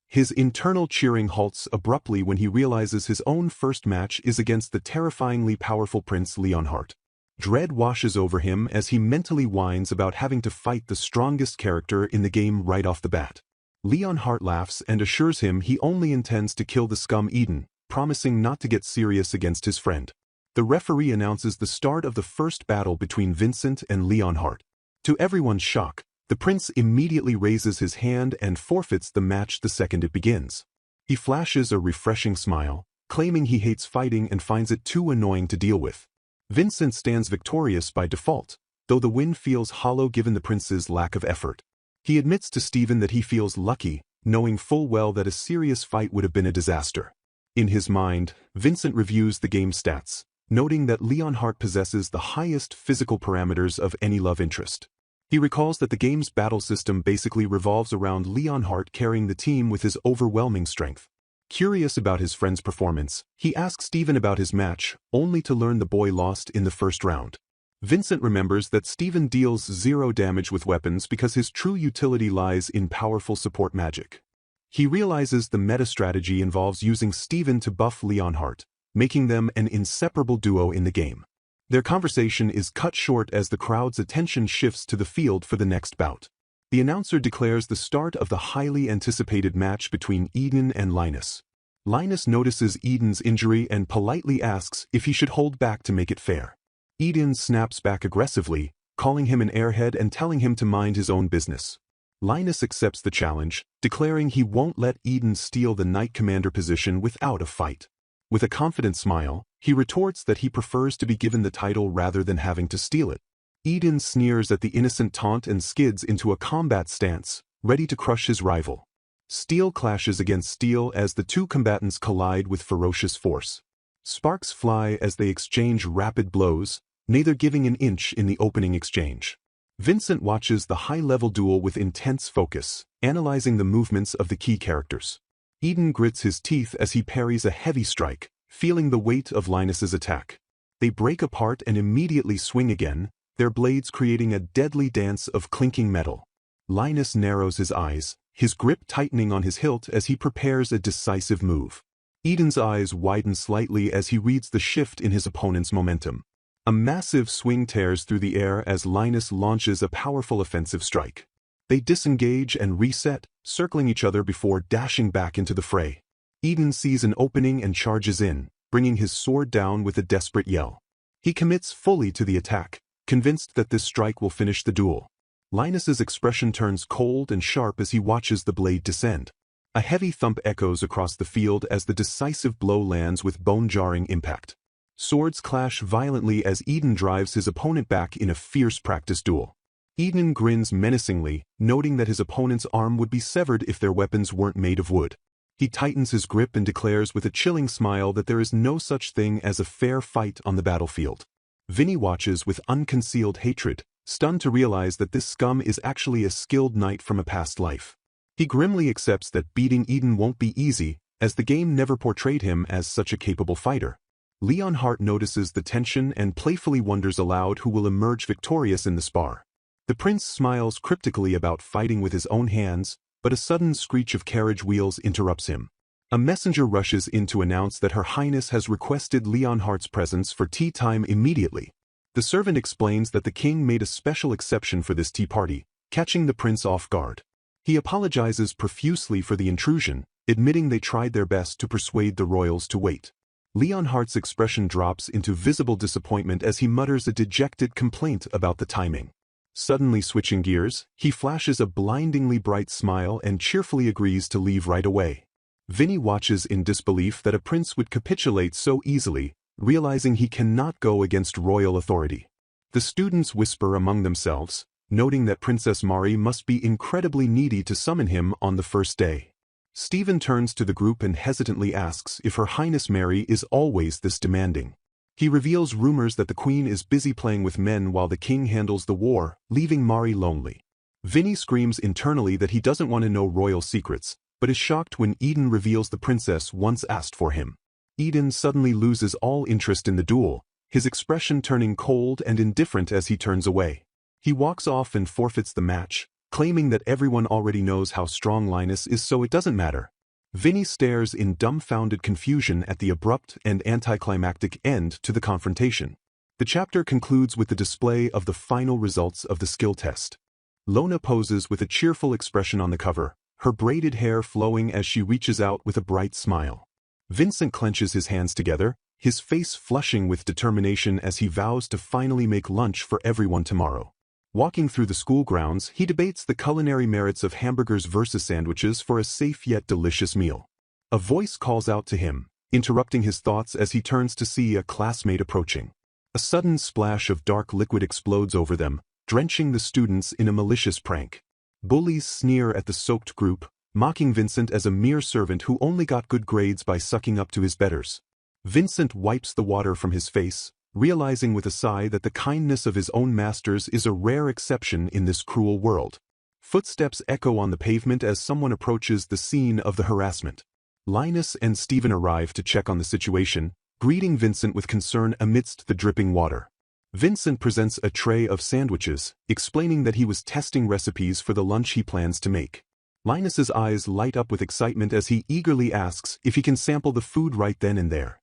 His internal cheering halts abruptly when he realizes his own first match is against the terrifyingly powerful Prince Leonhardt. Dread washes over him as he mentally whines about having to fight the strongest character in the game right off the bat. Leonhardt laughs and assures him he only intends to kill the scum Eden, promising not to get serious against his friend. The referee announces the start of the first battle between Vincent and Leonhardt. To everyone's shock, the prince immediately raises his hand and forfeits the match the second it begins. He flashes a refreshing smile, claiming he hates fighting and finds it too annoying to deal with. Vincent stands victorious by default, though the win feels hollow given the prince's lack of effort. He admits to Stephen that he feels lucky, knowing full well that a serious fight would have been a disaster. In his mind, Vincent reviews the game's stats, noting that Leonhardt possesses the highest physical parameters of any love interest. He recalls that the game's battle system basically revolves around Leonhardt carrying the team with his overwhelming strength. Curious about his friend's performance, he asks Stephen about his match, only to learn the boy lost in the first round. Vincent remembers that Stephen deals 0 damage with weapons because his true utility lies in powerful support magic. He realizes the meta strategy involves using Stephen to buff Leonhardt, making them an inseparable duo in the game. Their conversation is cut short as the crowd's attention shifts to the field for the next bout. The announcer declares the start of the highly anticipated match between Eden and Linus. Linus notices Eden's injury and politely asks if he should hold back to make it fair. Eden snaps back aggressively, calling him an airhead and telling him to mind his own business. Linus accepts the challenge, declaring he won't let Eden steal the Knight Commander position without a fight. With a confident smile, he retorts that he prefers to be given the title rather than having to steal it. Eden sneers at the innocent taunt and skids into a combat stance, ready to crush his rival. Steel clashes against steel as the two combatants collide with ferocious force. Sparks fly as they exchange rapid blows, neither giving an inch in the opening exchange. Vincent watches the high-level duel with intense focus, analyzing the movements of the key characters. Eden grits his teeth as he parries a heavy strike, feeling the weight of Linus's attack. They break apart and immediately swing again, their blades creating a deadly dance of clinking metal. Linus narrows his eyes, his grip tightening on his hilt as he prepares a decisive move. Eden's eyes widen slightly as he reads the shift in his opponent's momentum. A massive swing tears through the air as Linus launches a powerful offensive strike. They disengage and reset, circling each other before dashing back into the fray. Eden sees an opening and charges in, bringing his sword down with a desperate yell. He commits fully to the attack, convinced that this strike will finish the duel. Linus's expression turns cold and sharp as he watches the blade descend. A heavy thump echoes across the field as the decisive blow lands with bone-jarring impact. Swords clash violently as Eden drives his opponent back in a fierce practice duel. Eden grins menacingly, noting that his opponent's arm would be severed if their weapons weren't made of wood. He tightens his grip and declares with a chilling smile that there is no such thing as a fair fight on the battlefield. Vinny watches with unconcealed hatred, stunned to realize that this scum is actually a skilled knight from a past life. He grimly accepts that beating Eden won't be easy, as the game never portrayed him as such a capable fighter. Leonhardt notices the tension and playfully wonders aloud who will emerge victorious in the spar. The prince smiles cryptically about fighting with his own hands, but a sudden screech of carriage wheels interrupts him. A messenger rushes in to announce that Her Highness has requested Leonhardt's presence for tea time immediately. The servant explains that the king made a special exception for this tea party, catching the prince off guard. He apologizes profusely for the intrusion, admitting they tried their best to persuade the royals to wait. Leonhardt's expression drops into visible disappointment as he mutters a dejected complaint about the timing. Suddenly switching gears, he flashes a blindingly bright smile and cheerfully agrees to leave right away. Vinny watches in disbelief that a prince would capitulate so easily, realizing he cannot go against royal authority. The students whisper among themselves, noting that Princess Mari must be incredibly needy to summon him on the first day. Stephen turns to the group and hesitantly asks if Her Highness Mary is always this demanding. He reveals rumors that the queen is busy playing with men while the king handles the war, leaving Mari lonely. Vinny screams internally that he doesn't want to know royal secrets, but is shocked when Eden reveals the princess once asked for him. Eden suddenly loses all interest in the duel, his expression turning cold and indifferent as he turns away. He walks off and forfeits the match, claiming that everyone already knows how strong Linus is, so it doesn't matter. Vinny stares in dumbfounded confusion at the abrupt and anticlimactic end to the confrontation. The chapter concludes with the display of the final results of the skill test. Lona poses with a cheerful expression on the cover, her braided hair flowing as she reaches out with a bright smile. Vincent clenches his hands together, his face flushing with determination as he vows to finally make lunch for everyone tomorrow. Walking through the school grounds, he debates the culinary merits of hamburgers versus sandwiches for a safe yet delicious meal. A voice calls out to him, interrupting his thoughts as he turns to see a classmate approaching. A sudden splash of dark liquid explodes over them, drenching the students in a malicious prank. Bullies sneer at the soaked group, mocking Vincent as a mere servant who only got good grades by sucking up to his betters. Vincent wipes the water from his face, realizing with a sigh that the kindness of his own masters is a rare exception in this cruel world. Footsteps echo on the pavement as someone approaches the scene of the harassment. Linus and Stephen arrive to check on the situation, greeting Vincent with concern amidst the dripping water. Vincent presents a tray of sandwiches, explaining that he was testing recipes for the lunch he plans to make. Linus's eyes light up with excitement as he eagerly asks if he can sample the food right then and there.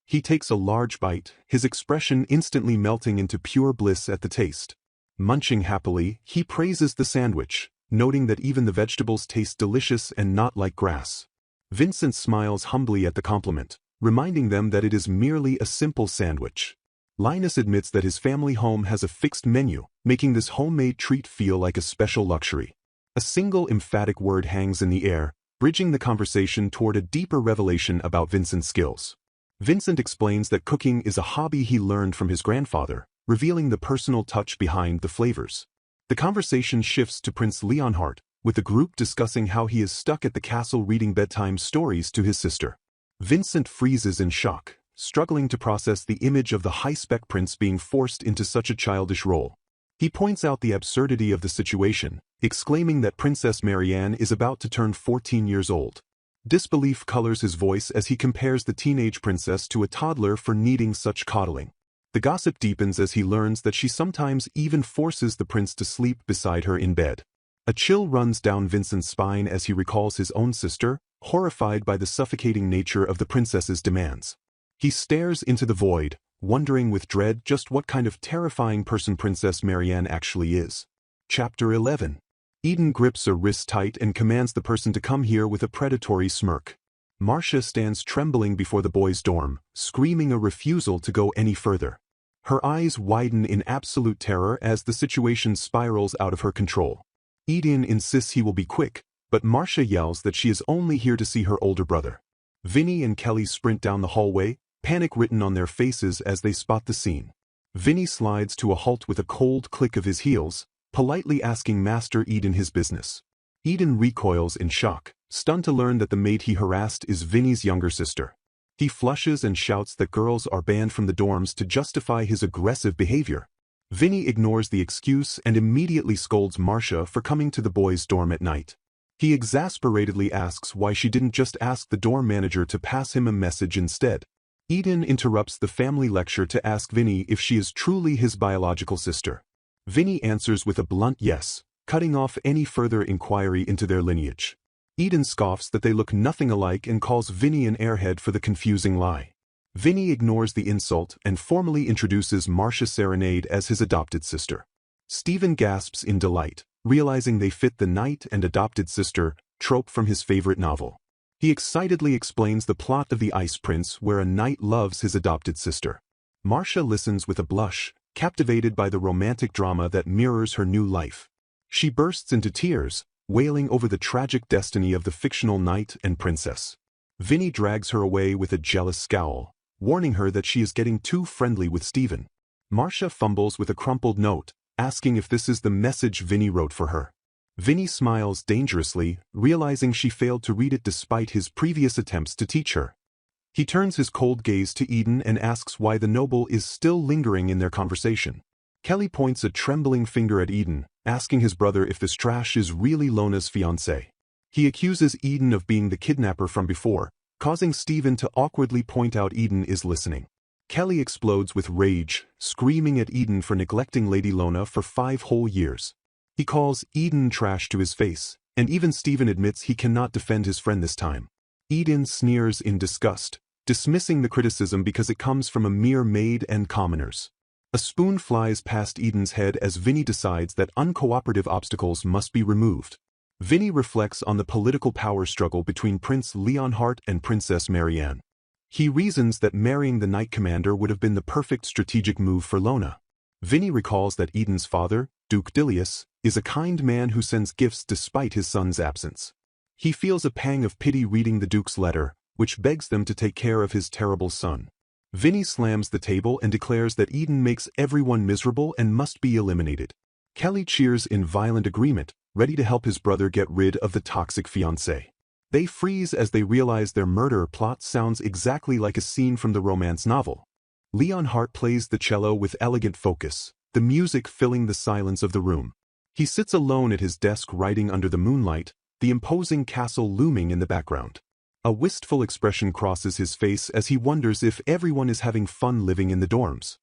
He takes a large bite, his expression instantly melting into pure bliss at the taste. Munching happily, he praises the sandwich, noting that even the vegetables taste delicious and not like grass. Vincent smiles humbly at the compliment, reminding them that it is merely a simple sandwich. Linus admits that his family home has a fixed menu, making this homemade treat feel like a special luxury. A single emphatic word hangs in the air, bridging the conversation toward a deeper revelation about Vincent's skills. Vincent explains that cooking is a hobby he learned from his grandfather, revealing the personal touch behind the flavors. The conversation shifts to Prince Leonhardt, with the group discussing how he is stuck at the castle reading bedtime stories to his sister. Vincent freezes in shock, struggling to process the image of the high-spec prince being forced into such a childish role. He points out the absurdity of the situation, exclaiming that Princess Marianne is about to turn 14 years old. Disbelief colors his voice as he compares the teenage princess to a toddler for needing such coddling. The gossip deepens as he learns that she sometimes even forces the prince to sleep beside her in bed. A chill runs down Vincent's spine as he recalls his own sister, horrified by the suffocating nature of the princess's demands. He stares into the void, wondering with dread just what kind of terrifying person Princess Marianne actually is. Chapter 11. Eden grips a wrist tight and commands the person to come here with a predatory smirk. Marcia stands trembling before the boys' dorm, screaming a refusal to go any further. Her eyes widen in absolute terror as the situation spirals out of her control. Eden insists he will be quick, but Marcia yells that she is only here to see her older brother. Vinny and Kelly sprint down the hallway, panic written on their faces as they spot the scene. Vinny slides to a halt with a cold click of his heels, politely asking Master Eden his business. Eden recoils in shock, stunned to learn that the maid he harassed is Vinny's younger sister. He flushes and shouts that girls are banned from the dorms to justify his aggressive behavior. Vinny ignores the excuse and immediately scolds Marcia for coming to the boys' dorm at night. He exasperatedly asks why she didn't just ask the dorm manager to pass him a message instead. Eden interrupts the family lecture to ask Vinny if she is truly his biological sister. Vinny answers with a blunt yes, cutting off any further inquiry into their lineage. Eden scoffs that they look nothing alike and calls Vinny an airhead for the confusing lie. Vinny ignores the insult and formally introduces Marcia Serenade as his adopted sister. Steven gasps in delight, realizing they fit the knight and adopted sister trope from his favorite novel. He excitedly explains the plot of The Ice Prince, where a knight loves his adopted sister. Marcia listens with a blush, captivated by the romantic drama that mirrors her new life. She bursts into tears, wailing over the tragic destiny of the fictional knight and princess. Vinny drags her away with a jealous scowl, warning her that she is getting too friendly with Steven. Marcia fumbles with a crumpled note, asking if this is the message Vinny wrote for her. Vinny smiles dangerously, realizing she failed to read it despite his previous attempts to teach her. He turns his cold gaze to Eden and asks why the noble is still lingering in their conversation. Kelly points a trembling finger at Eden, asking his brother if this trash is really Lona's fiancé. He accuses Eden of being the kidnapper from before, causing Steven to awkwardly point out Eden is listening. Kelly explodes with rage, screaming at Eden for neglecting Lady Lona for 5 whole years. He calls Eden trash to his face, and even Steven admits he cannot defend his friend this time. Eden sneers in disgust, dismissing the criticism because it comes from a mere maid and commoners. A spoon flies past Eden's head as Vinny decides that uncooperative obstacles must be removed. Vinny reflects on the political power struggle between Prince Leonhardt and Princess Marianne. He reasons that marrying the Knight Commander would have been the perfect strategic move for Lona. Vinny recalls that Eden's father, Duke Dilius, is a kind man who sends gifts despite his son's absence. He feels a pang of pity reading the Duke's letter, which begs them to take care of his terrible son. Vinny slams the table and declares that Eden makes everyone miserable and must be eliminated. Kelly cheers in violent agreement, ready to help his brother get rid of the toxic fiancé. They freeze as they realize their murder plot sounds exactly like a scene from the romance novel. Leonhardt plays the cello with elegant focus, the music filling the silence of the room. He sits alone at his desk writing under the moonlight, the imposing castle looming in the background. A wistful expression crosses his face as he wonders if everyone is having fun living in the dorms.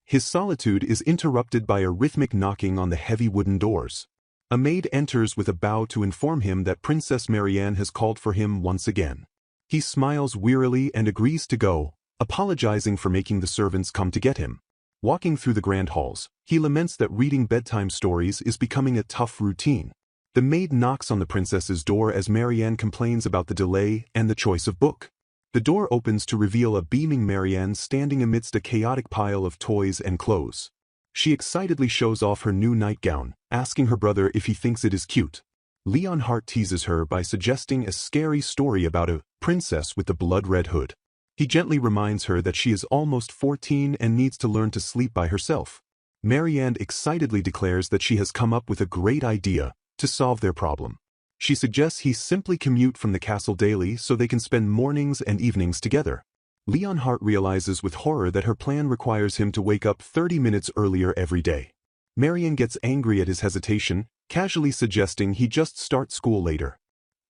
His solitude is interrupted by a rhythmic knocking on the heavy wooden doors. A maid enters with a bow to inform him that Princess Marianne has called for him once again. He smiles wearily and agrees to go, apologizing for making the servants come to get him. Walking through the grand halls, he laments that reading bedtime stories is becoming a tough routine. The maid knocks on the princess's door as Marianne complains about the delay and the choice of book. The door opens to reveal a beaming Marianne standing amidst a chaotic pile of toys and clothes. She excitedly shows off her new nightgown, asking her brother if he thinks it is cute. Leonhardt teases her by suggesting a scary story about a princess with the blood-red hood. He gently reminds her that she is almost 14 and needs to learn to sleep by herself. Marianne excitedly declares that she has come up with a great idea to solve their problem. She suggests he simply commute from the castle daily so they can spend mornings and evenings together. Leonhardt realizes with horror that her plan requires him to wake up 30 minutes earlier every day. Marianne gets angry at his hesitation, casually suggesting he just start school later.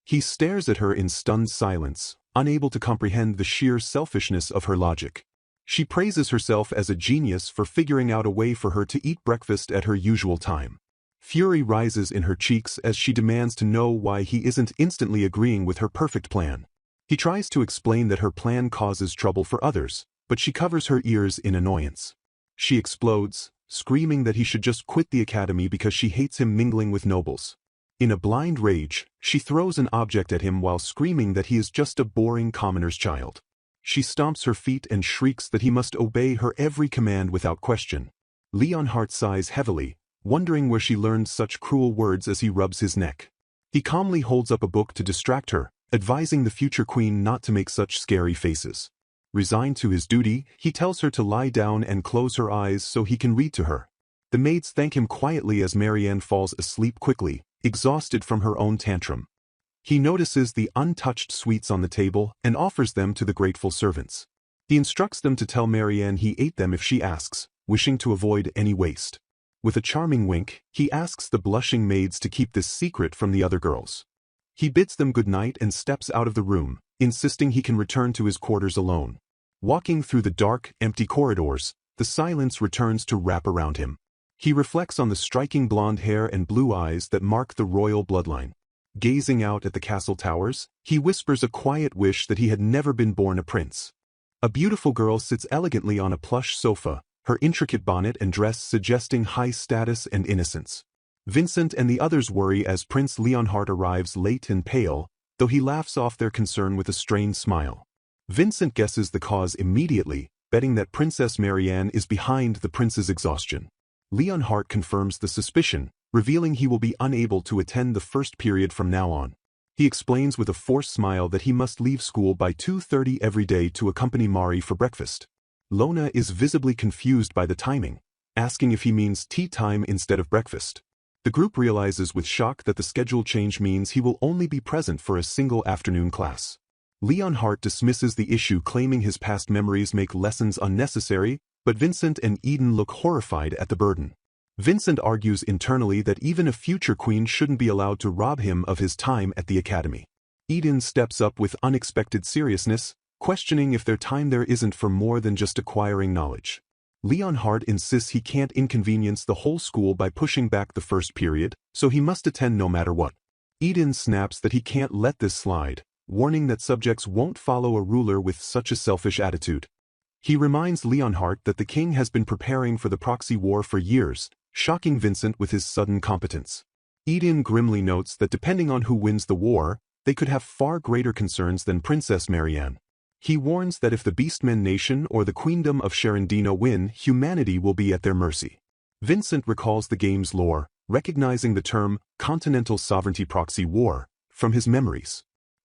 He stares at her in stunned silence, unable to comprehend the sheer selfishness of her logic. She praises herself as a genius for figuring out a way for her to eat breakfast at her usual time. Fury rises in her cheeks as she demands to know why he isn't instantly agreeing with her perfect plan. He tries to explain that her plan causes trouble for others, but she covers her ears in annoyance. She explodes, screaming that he should just quit the academy because she hates him mingling with nobles. In a blind rage, she throws an object at him while screaming that he is just a boring commoner's child. She stomps her feet and shrieks that he must obey her every command without question. Leonhardt sighs heavily, wondering where she learned such cruel words as he rubs his neck. He calmly holds up a book to distract her, advising the future queen not to make such scary faces. Resigned to his duty, he tells her to lie down and close her eyes so he can read to her. The maids thank him quietly as Marianne falls asleep quickly, exhausted from her own tantrum. He notices the untouched sweets on the table and offers them to the grateful servants. He instructs them to tell Marianne he ate them if she asks, wishing to avoid any waste. With a charming wink, he asks the blushing maids to keep this secret from the other girls. He bids them good night and steps out of the room, insisting he can return to his quarters alone. Walking through the dark, empty corridors, the silence returns to wrap around him. He reflects on the striking blonde hair and blue eyes that mark the royal bloodline. Gazing out at the castle towers, he whispers a quiet wish that he had never been born a prince. A beautiful girl sits elegantly on a plush sofa, her intricate bonnet and dress suggesting high status and innocence. Vincent and the others worry as Prince Leonhardt arrives late and pale, though he laughs off their concern with a strained smile. Vincent guesses the cause immediately, betting that Princess Marianne is behind the prince's exhaustion. Leonhardt confirms the suspicion, revealing he will be unable to attend the first period from now on. He explains with a forced smile that he must leave school by 2:30 every day to accompany Mari for breakfast. Lona is visibly confused by the timing, asking if he means tea time instead of breakfast. The group realizes with shock that the schedule change means he will only be present for a single afternoon class. Leonhardt dismisses the issue, claiming his past memories make lessons unnecessary, but Vincent and Eden look horrified at the burden. Vincent argues internally that even a future queen shouldn't be allowed to rob him of his time at the academy. Eden steps up with unexpected seriousness, questioning if their time there isn't for more than just acquiring knowledge. Leonhardt insists he can't inconvenience the whole school by pushing back the first period, so he must attend no matter what. Eden snaps that he can't let this slide, warning that subjects won't follow a ruler with such a selfish attitude. He reminds Leonhardt that the king has been preparing for the proxy war for years, shocking Vincent with his sudden competence. Eden grimly notes that depending on who wins the war, they could have far greater concerns than Princess Marianne. He warns that if the Beastmen nation or the Queendom of Sharandino win, humanity will be at their mercy. Vincent recalls the game's lore, recognizing the term Continental Sovereignty Proxy War from his memories.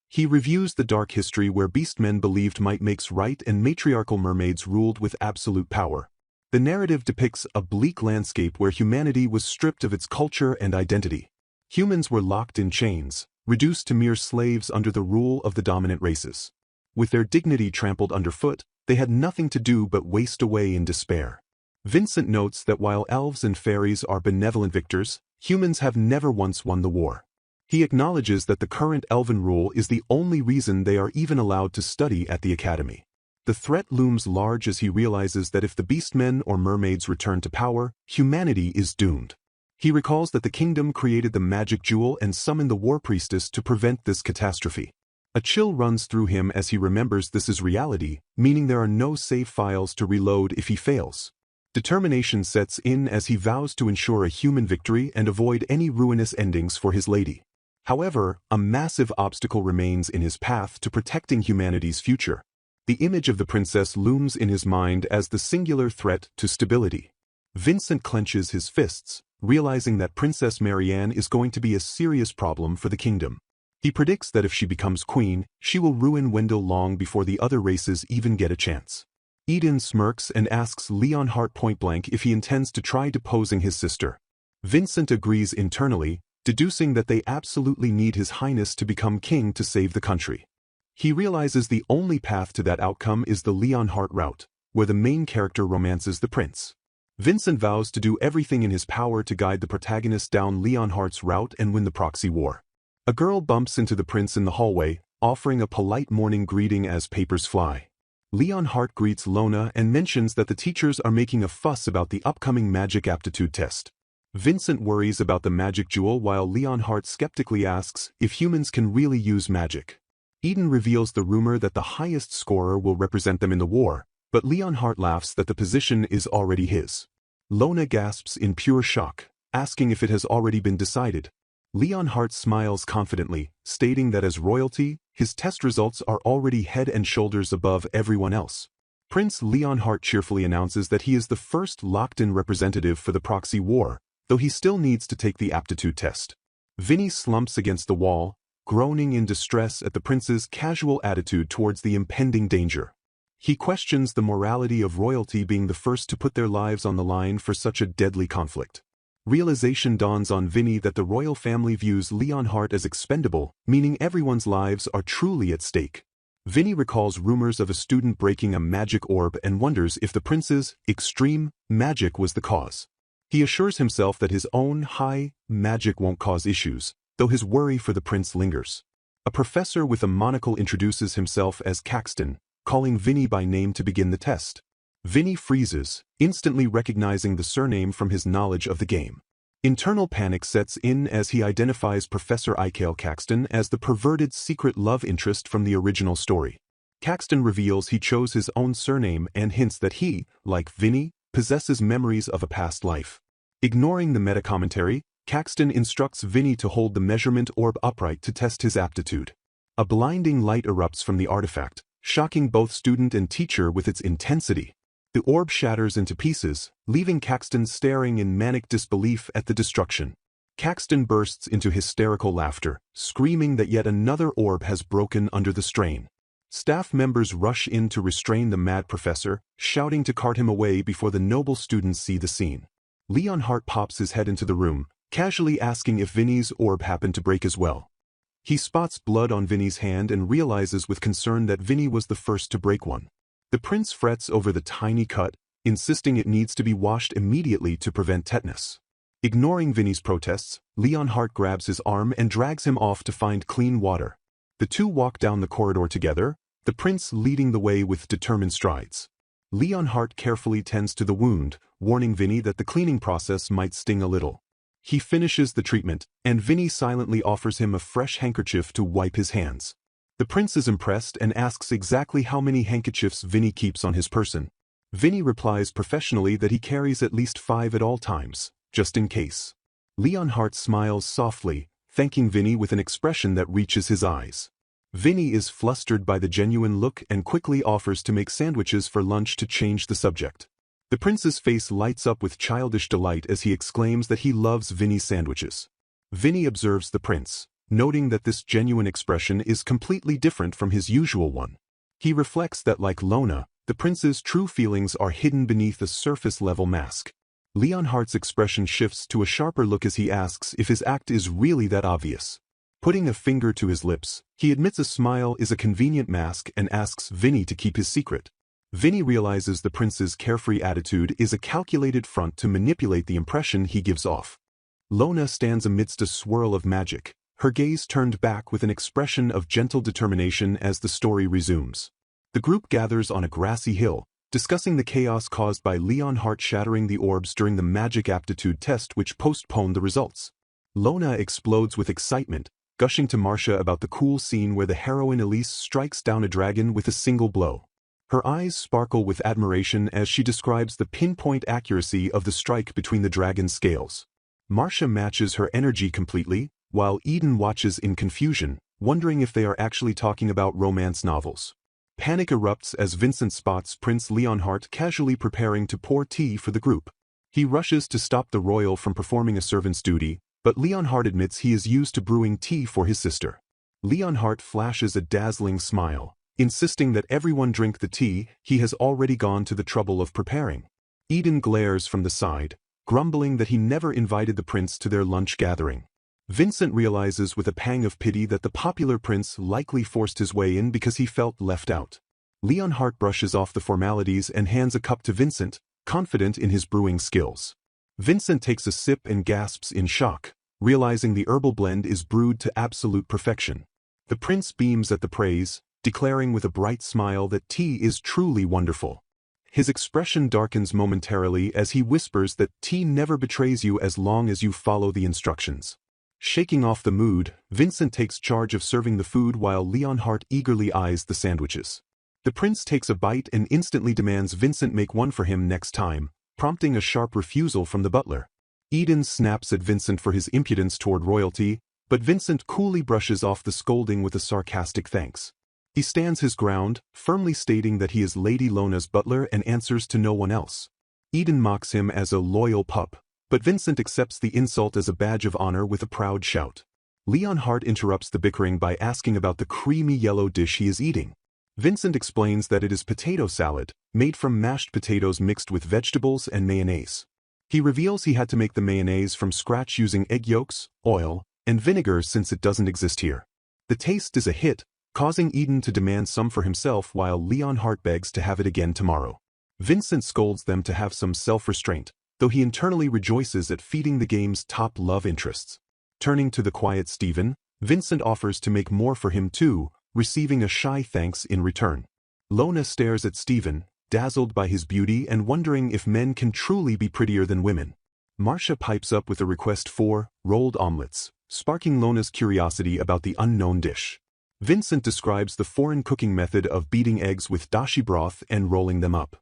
He reviews the dark history where beastmen believed might makes right and matriarchal mermaids ruled with absolute power. The narrative depicts a bleak landscape where humanity was stripped of its culture and identity. Humans were locked in chains, reduced to mere slaves under the rule of the dominant races. With their dignity trampled underfoot, they had nothing to do but waste away in despair. Vincent notes that while elves and fairies are benevolent victors, humans have never once won the war. He acknowledges that the current elven rule is the only reason they are even allowed to study at the academy. The threat looms large as he realizes that if the beastmen or mermaids return to power, humanity is doomed. He recalls that the kingdom created the magic jewel and summoned the war priestess to prevent this catastrophe. A chill runs through him as he remembers this is reality, meaning there are no save files to reload if he fails. Determination sets in as he vows to ensure a human victory and avoid any ruinous endings for his lady. However, a massive obstacle remains in his path to protecting humanity's future. The image of the princess looms in his mind as the singular threat to stability. Vincent clenches his fists, realizing that Princess Marianne is going to be a serious problem for the kingdom. He predicts that if she becomes queen, she will ruin Wendell long before the other races even get a chance. Eden smirks and asks Leonhardt point-blank if he intends to try deposing his sister. Vincent agrees internally, deducing that they absolutely need His Highness to become king to save the country. He realizes the only path to that outcome is the Leonhardt route, where the main character romances the prince. Vincent vows to do everything in his power to guide the protagonist down Leonhardt's route and win the proxy war. A girl bumps into the prince in the hallway, offering a polite morning greeting as papers fly. Leonhardt greets Lona and mentions that the teachers are making a fuss about the upcoming magic aptitude test. Vincent worries about the magic jewel while Leonhardt skeptically asks if humans can really use magic. Eden reveals the rumor that the highest scorer will represent them in the war, but Leonhardt laughs that the position is already his. Lona gasps in pure shock, asking if it has already been decided. Leonhardt smiles confidently, stating that as royalty, his test results are already head and shoulders above everyone else. Prince Leonhardt cheerfully announces that he is the first locked-in representative for the proxy war, though he still needs to take the aptitude test. Vinny slumps against the wall, groaning in distress at the prince's casual attitude towards the impending danger. He questions the morality of royalty being the first to put their lives on the line for such a deadly conflict. Realization dawns on Vinny that the royal family views Leonhardt as expendable, meaning everyone's lives are truly at stake. Vinny recalls rumors of a student breaking a magic orb and wonders if the prince's extreme magic was the cause. He assures himself that his own high magic won't cause issues, though his worry for the prince lingers. A professor with a monocle introduces himself as Caxton, calling Vinny by name to begin the test. Vinny freezes, instantly recognizing the surname from his knowledge of the game. Internal panic sets in as he identifies Professor Ikael Caxton as the perverted secret love interest from the original story. Caxton reveals he chose his own surname and hints that he, like Vinny, possesses memories of a past life. Ignoring the meta-commentary, Caxton instructs Vinny to hold the measurement orb upright to test his aptitude. A blinding light erupts from the artifact, shocking both student and teacher with its intensity. The orb shatters into pieces, leaving Caxton staring in manic disbelief at the destruction. Caxton bursts into hysterical laughter, screaming that yet another orb has broken under the strain. Staff members rush in to restrain the mad professor, shouting to cart him away before the noble students see the scene. Leonhardt pops his head into the room, casually asking if Vinny's orb happened to break as well. He spots blood on Vinny's hand and realizes with concern that Vinny was the first to break one. The prince frets over the tiny cut, insisting it needs to be washed immediately to prevent tetanus. Ignoring Vinny's protests, Leonhardt grabs his arm and drags him off to find clean water. The two walk down the corridor together, the prince leading the way with determined strides. Leonhardt carefully tends to the wound, warning Vinny that the cleaning process might sting a little. He finishes the treatment, and Vinny silently offers him a fresh handkerchief to wipe his hands. The prince is impressed and asks exactly how many handkerchiefs Vinny keeps on his person. Vinny replies professionally that he carries at least 5 at all times, just in case. Leonhardt smiles softly, thanking Vinny with an expression that reaches his eyes. Vinny is flustered by the genuine look and quickly offers to make sandwiches for lunch to change the subject. The prince's face lights up with childish delight as he exclaims that he loves Vinny's sandwiches. Vinny observes the prince, noting that this genuine expression is completely different from his usual one. He reflects that like Lona, the prince's true feelings are hidden beneath a surface-level mask. Leonhardt's expression shifts to a sharper look as he asks if his act is really that obvious. Putting a finger to his lips, he admits a smile is a convenient mask and asks Vinny to keep his secret. Vinny realizes the prince's carefree attitude is a calculated front to manipulate the impression he gives off. Lona stands amidst a swirl of magic, her gaze turned back with an expression of gentle determination as the story resumes. The group gathers on a grassy hill, discussing the chaos caused by Leonhardt shattering the orbs during the magic aptitude test which postponed the results. Lona explodes with excitement, gushing to Marcia about the cool scene where the heroine Elise strikes down a dragon with a single blow. Her eyes sparkle with admiration as she describes the pinpoint accuracy of the strike between the dragon's scales. Marcia matches her energy completely, while Eden watches in confusion, wondering if they are actually talking about romance novels. Panic erupts as Vincent spots Prince Leonhardt casually preparing to pour tea for the group. He rushes to stop the royal from performing a servant's duty, but Leonhardt admits he is used to brewing tea for his sister. Leonhardt flashes a dazzling smile, insisting that everyone drink the tea he has already gone to the trouble of preparing. Eden glares from the side, grumbling that he never invited the prince to their lunch gathering. Vincent realizes with a pang of pity that the popular prince likely forced his way in because he felt left out. Leonhardt brushes off the formalities and hands a cup to Vincent, confident in his brewing skills. Vincent takes a sip and gasps in shock, realizing the herbal blend is brewed to absolute perfection. The prince beams at the praise, declaring with a bright smile that tea is truly wonderful. His expression darkens momentarily as he whispers that tea never betrays you as long as you follow the instructions. Shaking off the mood, Vincent takes charge of serving the food while Leonhardt eagerly eyes the sandwiches. The prince takes a bite and instantly demands Vincent make one for him next time, prompting a sharp refusal from the butler. Eden snaps at Vincent for his impudence toward royalty, but Vincent coolly brushes off the scolding with a sarcastic thanks. He stands his ground, firmly stating that he is Lady Lona's butler and answers to no one else. Eden mocks him as a loyal pup, but Vincent accepts the insult as a badge of honor with a proud shout. Leonhardt interrupts the bickering by asking about the creamy yellow dish he is eating. Vincent explains that it is potato salad, made from mashed potatoes mixed with vegetables and mayonnaise. He reveals he had to make the mayonnaise from scratch using egg yolks, oil, and vinegar since it doesn't exist here. The taste is a hit, causing Eden to demand some for himself while Leonhardt begs to have it again tomorrow. Vincent scolds them to have some self-restraint, though he internally rejoices at feeding the game's top love interests. Turning to the quiet Stephen, Vincent offers to make more for him too, receiving a shy thanks in return. Lona stares at Stephen, dazzled by his beauty and wondering if men can truly be prettier than women. Marcia pipes up with a request for rolled omelets, sparking Lona's curiosity about the unknown dish. Vincent describes the foreign cooking method of beating eggs with dashi broth and rolling them up.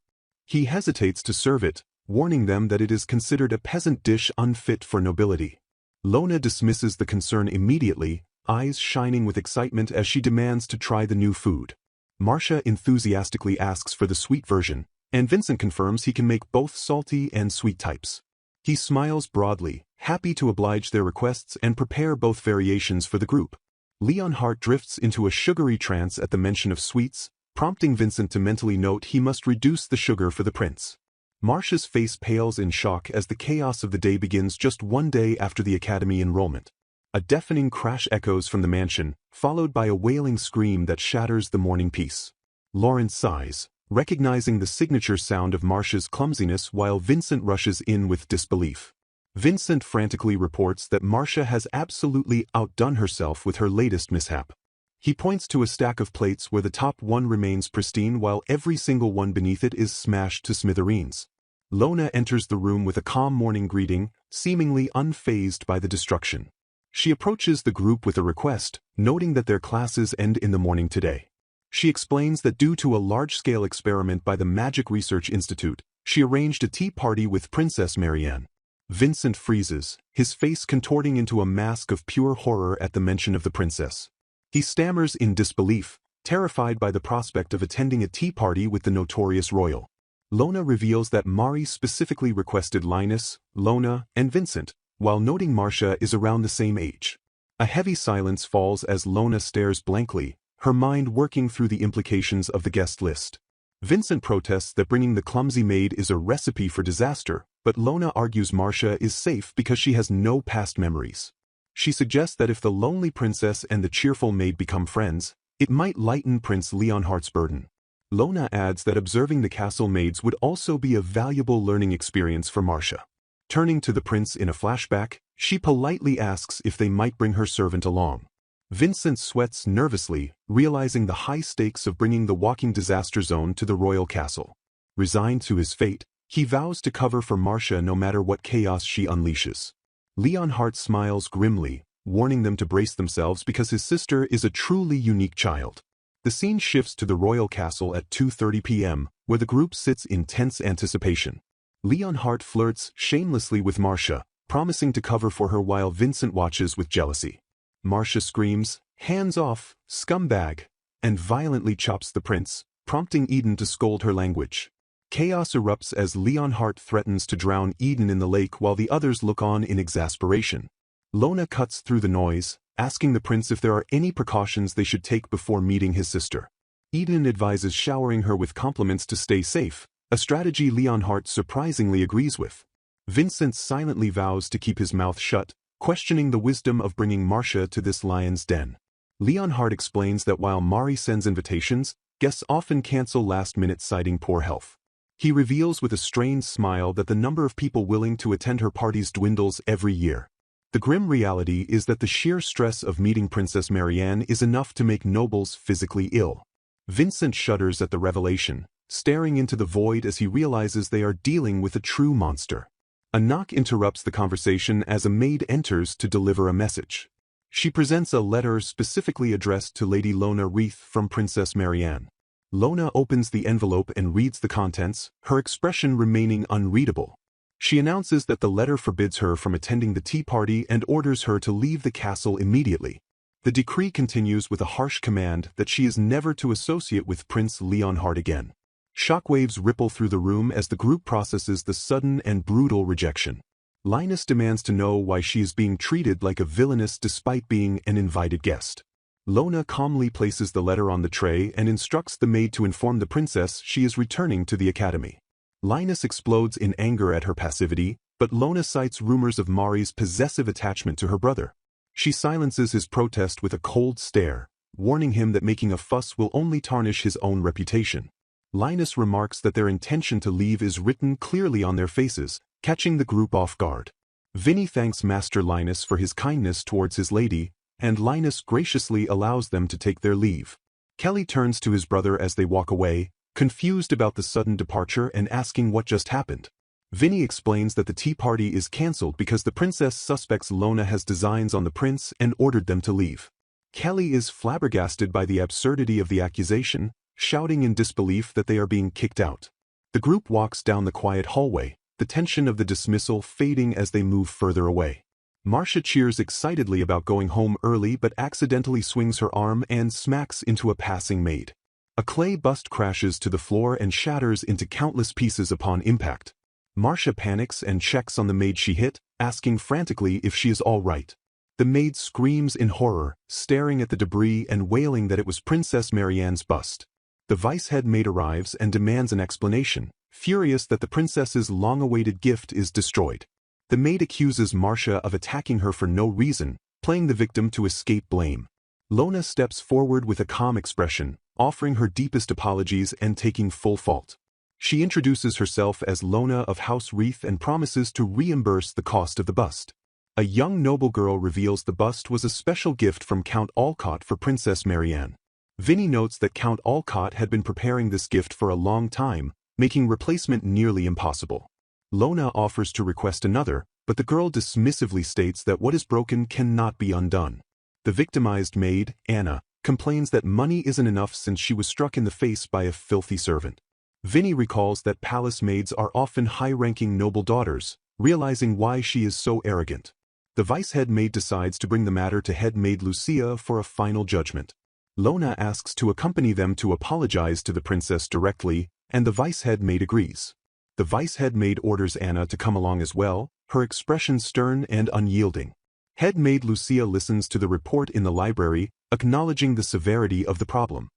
He hesitates to serve it, warning them that it is considered a peasant dish unfit for nobility. Lona dismisses the concern immediately, eyes shining with excitement as she demands to try the new food. Marcia enthusiastically asks for the sweet version, and Vincent confirms he can make both salty and sweet types. He smiles broadly, happy to oblige their requests and prepare both variations for the group. Leonhardt drifts into a sugary trance at the mention of sweets, prompting Vincent to mentally note he must reduce the sugar for the prince. Marcia's face pales in shock as the chaos of the day begins just one day after the academy enrollment. A deafening crash echoes from the mansion, followed by a wailing scream that shatters the morning peace. Lawrence sighs, recognizing the signature sound of Marcia's clumsiness while Vincent rushes in with disbelief. Vincent frantically reports that Marcia has absolutely outdone herself with her latest mishap. He points to a stack of plates where the top one remains pristine while every single one beneath it is smashed to smithereens. Lona enters the room with a calm morning greeting, seemingly unfazed by the destruction. She approaches the group with a request, noting that their classes end in the morning today. She explains that due to a large-scale experiment by the Magic Research Institute, she arranged a tea party with Princess Marianne. Vincent freezes, his face contorting into a mask of pure horror at the mention of the princess. He stammers in disbelief, terrified by the prospect of attending a tea party with the notorious royal. Lona reveals that Mari specifically requested Linus, Lona, and Vincent, while noting Marcia is around the same age. A heavy silence falls as Lona stares blankly, her mind working through the implications of the guest list. Vincent protests that bringing the clumsy maid is a recipe for disaster, but Lona argues Marcia is safe because she has no past memories. She suggests that if the lonely princess and the cheerful maid become friends, it might lighten Prince Leonhardt's burden. Lona adds that observing the castle maids would also be a valuable learning experience for Marcia. Turning to the prince in a flashback, she politely asks if they might bring her servant along. Vincent sweats nervously, realizing the high stakes of bringing the walking disaster zone to the royal castle. Resigned to his fate, he vows to cover for Marcia no matter what chaos she unleashes. Leonhardt smiles grimly, warning them to brace themselves because his sister is a truly unique child. The scene shifts to the royal castle at 2:30 p.m., where the group sits in tense anticipation. Leonhardt flirts shamelessly with Marcia, promising to cover for her while Vincent watches with jealousy. Marcia screams, "Hands off, scumbag," and violently chops the prince, prompting Eden to scold her language. Chaos erupts as Leonhardt threatens to drown Eden in the lake while the others look on in exasperation. Lona cuts through the noise, asking the prince if there are any precautions they should take before meeting his sister. Eden advises showering her with compliments to stay safe, a strategy Leonhardt surprisingly agrees with. Vincent silently vows to keep his mouth shut, questioning the wisdom of bringing Marcia to this lion's den. Leonhardt explains that while Mari sends invitations, guests often cancel last minute citing poor health. He reveals with a strained smile that the number of people willing to attend her parties dwindles every year. The grim reality is that the sheer stress of meeting Princess Marianne is enough to make nobles physically ill. Vincent shudders at the revelation, staring into the void as he realizes they are dealing with a true monster. A knock interrupts the conversation as a maid enters to deliver a message. She presents a letter specifically addressed to Lady Lona Wreath from Princess Marianne. Lona opens the envelope and reads the contents, her expression remaining unreadable. She announces that the letter forbids her from attending the tea party and orders her to leave the castle immediately. The decree continues with a harsh command that she is never to associate with Prince Leonhardt again. Shockwaves ripple through the room as the group processes the sudden and brutal rejection. Linus demands to know why she is being treated like a villainess despite being an invited guest. Lona calmly places the letter on the tray and instructs the maid to inform the princess she is returning to the academy. Linus explodes in anger at her passivity, but Lona cites rumors of Mari's possessive attachment to her brother. She silences his protest with a cold stare, warning him that making a fuss will only tarnish his own reputation. Linus remarks that their intention to leave is written clearly on their faces, catching the group off guard. Vinny thanks Master Linus for his kindness towards his lady, and Linus graciously allows them to take their leave. Kelly turns to his brother as they walk away, confused about the sudden departure and asking what just happened. Vinny explains that the tea party is cancelled because the princess suspects Lona has designs on the prince and ordered them to leave. Kelly is flabbergasted by the absurdity of the accusation, shouting in disbelief that they are being kicked out. The group walks down the quiet hallway, the tension of the dismissal fading as they move further away. Marcia cheers excitedly about going home early but accidentally swings her arm and smacks into a passing maid. A clay bust crashes to the floor and shatters into countless pieces upon impact. Marcia panics and checks on the maid she hit, asking frantically if she is all right. The maid screams in horror, staring at the debris and wailing that it was Princess Marianne's bust. The vice head maid arrives and demands an explanation, furious that the princess's long-awaited gift is destroyed. The maid accuses Marcia of attacking her for no reason, playing the victim to escape blame. Lona steps forward with a calm expression, offering her deepest apologies and taking full fault. She introduces herself as Lona of House Wreath and promises to reimburse the cost of the bust. A young noble girl reveals the bust was a special gift from Count Olcott for Princess Marianne. Vinny notes that Count Olcott had been preparing this gift for a long time, making replacement nearly impossible. Lona offers to request another, but the girl dismissively states that what is broken cannot be undone. The victimized maid, Anna, complains that money isn't enough since she was struck in the face by a filthy servant. Vinny recalls that palace maids are often high-ranking noble daughters, realizing why she is so arrogant. The vice head maid decides to bring the matter to head maid Lucia for a final judgment. Lona asks to accompany them to apologize to the princess directly, and the vice head maid agrees. The vice head maid orders Anna to come along as well, her expression stern and unyielding. Head maid Lucia listens to the report in the library, acknowledging the severity of the problem.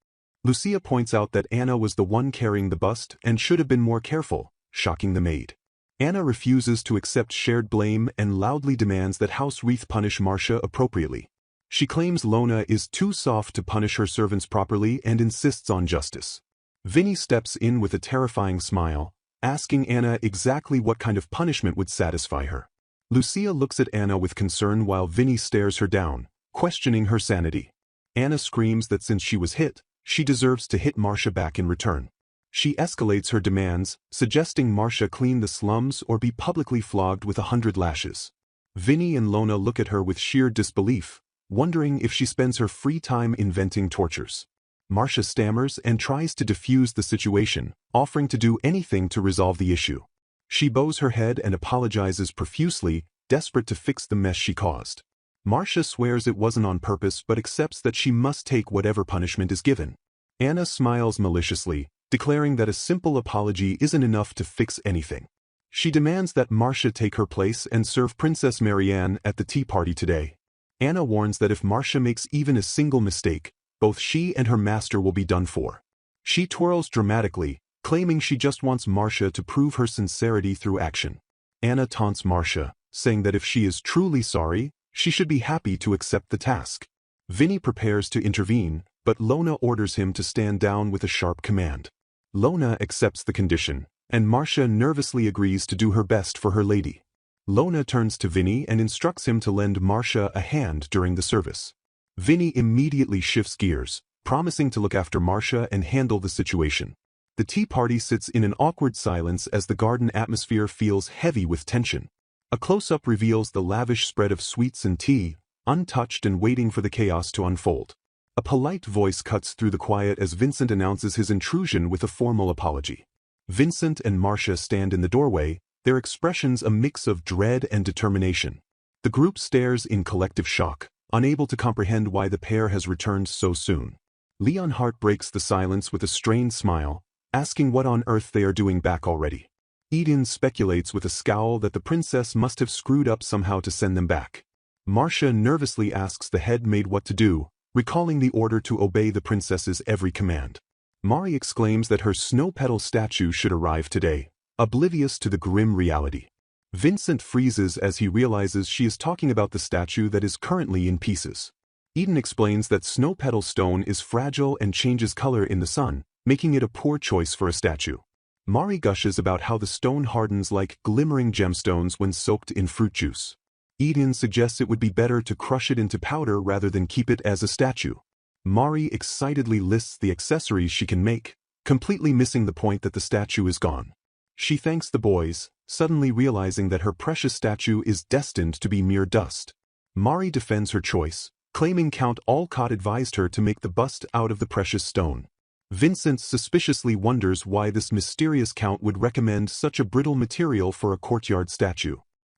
Lucia points out that Anna was the one carrying the bust and should have been more careful, shocking the maid. Anna refuses to accept shared blame and loudly demands that House Wreath punish Marcia appropriately. She claims Lona is too soft to punish her servants properly and insists on justice. Vinny steps in with a terrifying smile, asking Anna exactly what kind of punishment would satisfy her. Lucia looks at Anna with concern while Vinny stares her down, questioning her sanity. Anna screams that since she was hit, she deserves to hit Marcia back in return. She escalates her demands, suggesting Marcia clean the slums or be publicly flogged with 100 lashes. Vinny and Lona look at her with sheer disbelief, wondering if she spends her free time inventing tortures. Marcia stammers and tries to defuse the situation, offering to do anything to resolve the issue. She bows her head and apologizes profusely, desperate to fix the mess she caused. Marcia swears it wasn't on purpose but accepts that she must take whatever punishment is given. Anna smiles maliciously, declaring that a simple apology isn't enough to fix anything. She demands that Marcia take her place and serve Princess Marianne at the tea party today. Anna warns that if Marcia makes even a single mistake, both she and her master will be done for. She twirls dramatically, claiming she just wants Marcia to prove her sincerity through action. Anna taunts Marcia, saying that if she is truly sorry, she should be happy to accept the task. Vinny prepares to intervene, but Lona orders him to stand down with a sharp command. Lona accepts the condition, and Marcia nervously agrees to do her best for her lady. Lona turns to Vinny and instructs him to lend Marcia a hand during the service. Vinny immediately shifts gears, promising to look after Marcia and handle the situation. The tea party sits in an awkward silence as the garden atmosphere feels heavy with tension. A close-up reveals the lavish spread of sweets and tea, untouched and waiting for the chaos to unfold. A polite voice cuts through the quiet as Vincent announces his intrusion with a formal apology. Vincent and Marcia stand in the doorway, their expressions a mix of dread and determination. The group stares in collective shock, unable to comprehend why the pair has returned so soon. Leonhardt breaks the silence with a strained smile, asking what on earth they are doing back already. Eden speculates with a scowl that the princess must have screwed up somehow to send them back. Marcia nervously asks the head maid what to do, recalling the order to obey the princess's every command. Mari exclaims that her snow petal statue should arrive today, oblivious to the grim reality. Vincent freezes as he realizes she is talking about the statue that is currently in pieces. Eden explains that snow petal stone is fragile and changes color in the sun, making it a poor choice for a statue. Mari gushes about how the stone hardens like glimmering gemstones when soaked in fruit juice. Eden suggests it would be better to crush it into powder rather than keep it as a statue. Mari excitedly lists the accessories she can make, completely missing the point that the statue is gone. She thanks the boys, suddenly realizing that her precious statue is destined to be mere dust. Mari defends her choice, claiming Count Olcott advised her to make the bust out of the precious stone. Vincent suspiciously wonders why this mysterious count would recommend such a brittle material for a courtyard statue.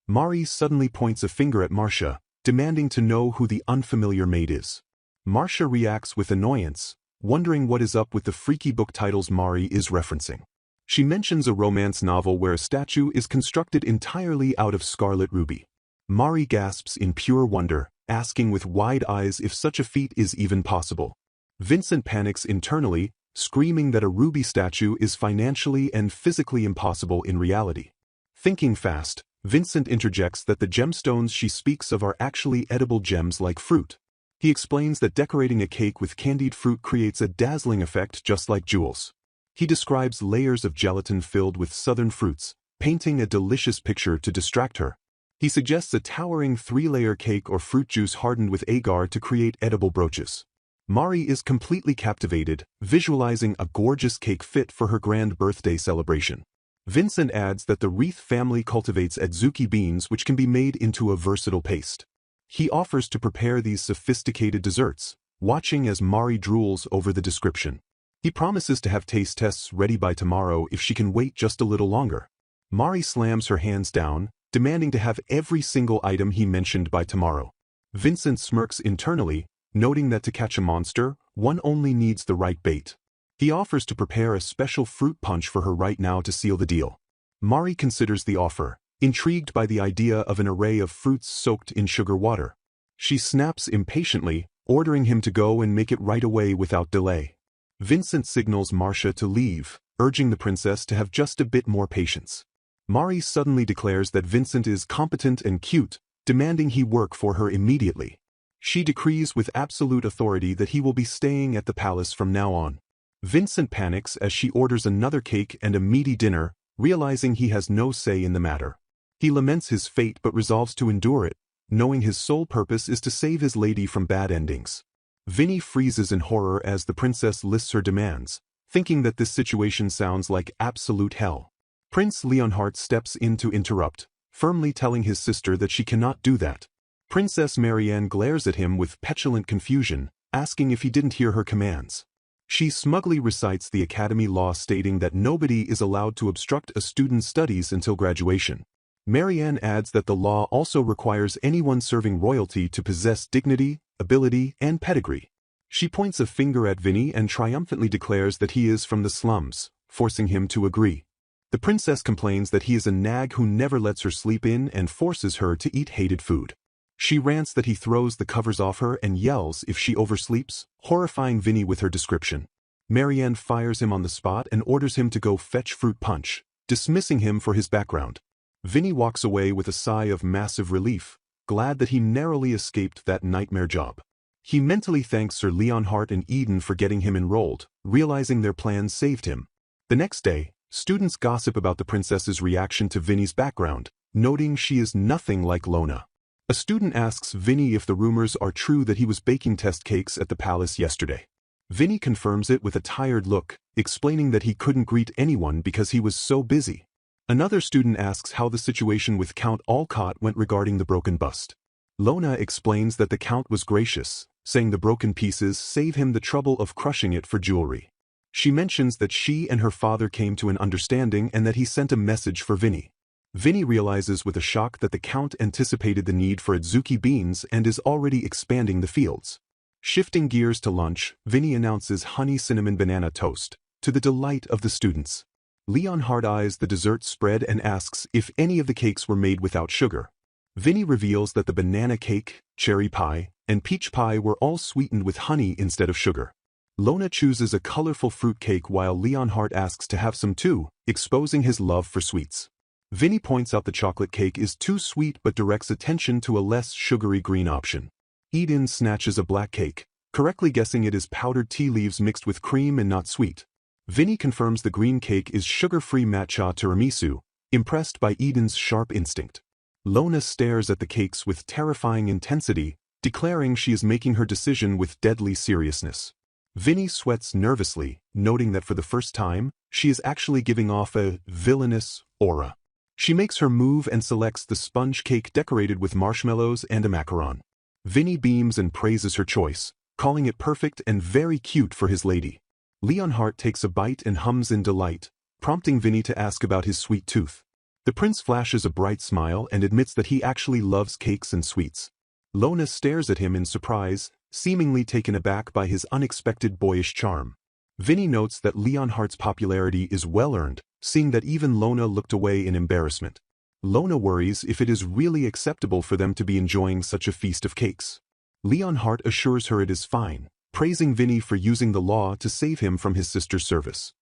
Mari suddenly points a finger at Marcia, demanding to know who the unfamiliar maid is. Marcia reacts with annoyance, wondering what is up with the freaky book titles Mari is referencing. She mentions a romance novel where a statue is constructed entirely out of scarlet ruby. Mari gasps in pure wonder, asking with wide eyes if such a feat is even possible. Vincent panics internally, screaming that a ruby statue is financially and physically impossible in reality. Thinking fast, Vincent interjects that the gemstones she speaks of are actually edible gems like fruit. He explains that decorating a cake with candied fruit creates a dazzling effect just like jewels. He describes layers of gelatin filled with southern fruits, painting a delicious picture to distract her. He suggests a towering 3-layer cake or fruit juice hardened with agar to create edible brooches. Mari is completely captivated, visualizing a gorgeous cake fit for her grand birthday celebration. Vincent adds that the Wreath family cultivates adzuki beans which can be made into a versatile paste. He offers to prepare these sophisticated desserts, watching as Mari drools over the description. He promises to have taste tests ready by tomorrow if she can wait just a little longer. Mari slams her hands down, demanding to have every single item he mentioned by tomorrow. Vincent smirks internally, noting that to catch a monster, one only needs the right bait. He offers to prepare a special fruit punch for her right now to seal the deal. Mari considers the offer, intrigued by the idea of an array of fruits soaked in sugar water. She snaps impatiently, ordering him to go and make it right away without delay. Vincent signals Marcia to leave, urging the princess to have just a bit more patience. Mari suddenly declares that Vincent is competent and cute, demanding he work for her immediately. She decrees with absolute authority that he will be staying at the palace from now on. Vincent panics as she orders another cake and a meaty dinner, realizing he has no say in the matter. He laments his fate but resolves to endure it, knowing his sole purpose is to save his lady from bad endings. Vinny freezes in horror as the princess lists her demands, thinking that this situation sounds like absolute hell. Prince Leonhardt steps in to interrupt, firmly telling his sister that she cannot do that. Princess Marianne glares at him with petulant confusion, asking if he didn't hear her commands. She smugly recites the academy law stating that nobody is allowed to obstruct a student's studies until graduation. Marianne adds that the law also requires anyone serving royalty to possess dignity, ability, and pedigree. She points a finger at Vinny and triumphantly declares that he is from the slums, forcing him to agree. The princess complains that he is a nag who never lets her sleep in and forces her to eat hated food. She rants that he throws the covers off her and yells if she oversleeps, horrifying Vinny with her description. Marianne fires him on the spot and orders him to go fetch fruit punch, dismissing him for his background. Vinny walks away with a sigh of massive relief, glad that he narrowly escaped that nightmare job. He mentally thanks Sir Leonhardt and Eden for getting him enrolled, realizing their plan saved him. The next day, students gossip about the princess's reaction to Vinny's background, noting she is nothing like Lona. A student asks Vinny if the rumors are true that he was baking test cakes at the palace yesterday. Vinny confirms it with a tired look, explaining that he couldn't greet anyone because he was so busy. Another student asks how the situation with Count Olcott went regarding the broken bust. Lona explains that the Count was gracious, saying the broken pieces save him the trouble of crushing it for jewelry. She mentions that she and her father came to an understanding and that he sent a message for Vinny. Vinny realizes with a shock that the Count anticipated the need for adzuki beans and is already expanding the fields. Shifting gears to lunch, Vinny announces honey cinnamon banana toast, to the delight of the students. Leon hard-eyes the dessert spread and asks if any of the cakes were made without sugar. Vinny reveals that the banana cake, cherry pie, and peach pie were all sweetened with honey instead of sugar. Lona chooses a colorful fruit cake while Leonhardt asks to have some too, exposing his love for sweets. Vinny points out the chocolate cake is too sweet but directs attention to a less sugary green option. Eden snatches a black cake, correctly guessing it is powdered tea leaves mixed with cream and not sweet. Vinny confirms the green cake is sugar-free matcha tiramisu, impressed by Eden's sharp instinct. Lona stares at the cakes with terrifying intensity, declaring she is making her decision with deadly seriousness. Vinny sweats nervously, noting that for the first time, she is actually giving off a villainous aura. She makes her move and selects the sponge cake decorated with marshmallows and a macaron. Vinny beams and praises her choice, calling it perfect and very cute for his lady. Leonhardt takes a bite and hums in delight, prompting Vinny to ask about his sweet tooth. The prince flashes a bright smile and admits that he actually loves cakes and sweets. Lona stares at him in surprise, seemingly taken aback by his unexpected boyish charm. Vinny notes that Leonhardt's popularity is well-earned, seeing that even Lona looked away in embarrassment. Lona worries if it is really acceptable for them to be enjoying such a feast of cakes. Leonhardt assures her it is fine, praising Vinny for using the law to save him from his sister's service.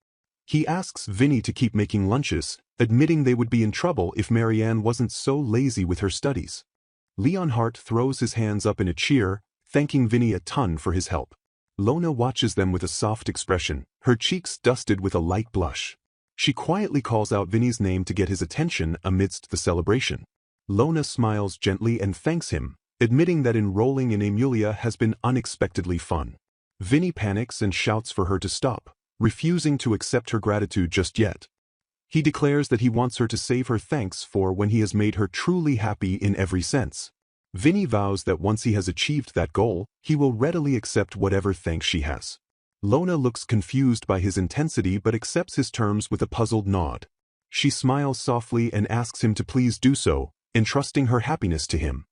He asks Vinny to keep making lunches, admitting they would be in trouble if Marianne wasn't so lazy with her studies. Leonhardt throws his hands up in a cheer, thanking Vinny a ton for his help. Lona watches them with a soft expression, her cheeks dusted with a light blush. She quietly calls out Vinny's name to get his attention amidst the celebration. Lona smiles gently and thanks him, admitting that enrolling in Amelia has been unexpectedly fun. Vinny panics and shouts for her to stop, refusing to accept her gratitude just yet. He declares that he wants her to save her thanks for when he has made her truly happy in every sense. Vinny vows that once he has achieved that goal, he will readily accept whatever thanks she has. Lona looks confused by his intensity but accepts his terms with a puzzled nod. She smiles softly and asks him to please do so, entrusting her happiness to him.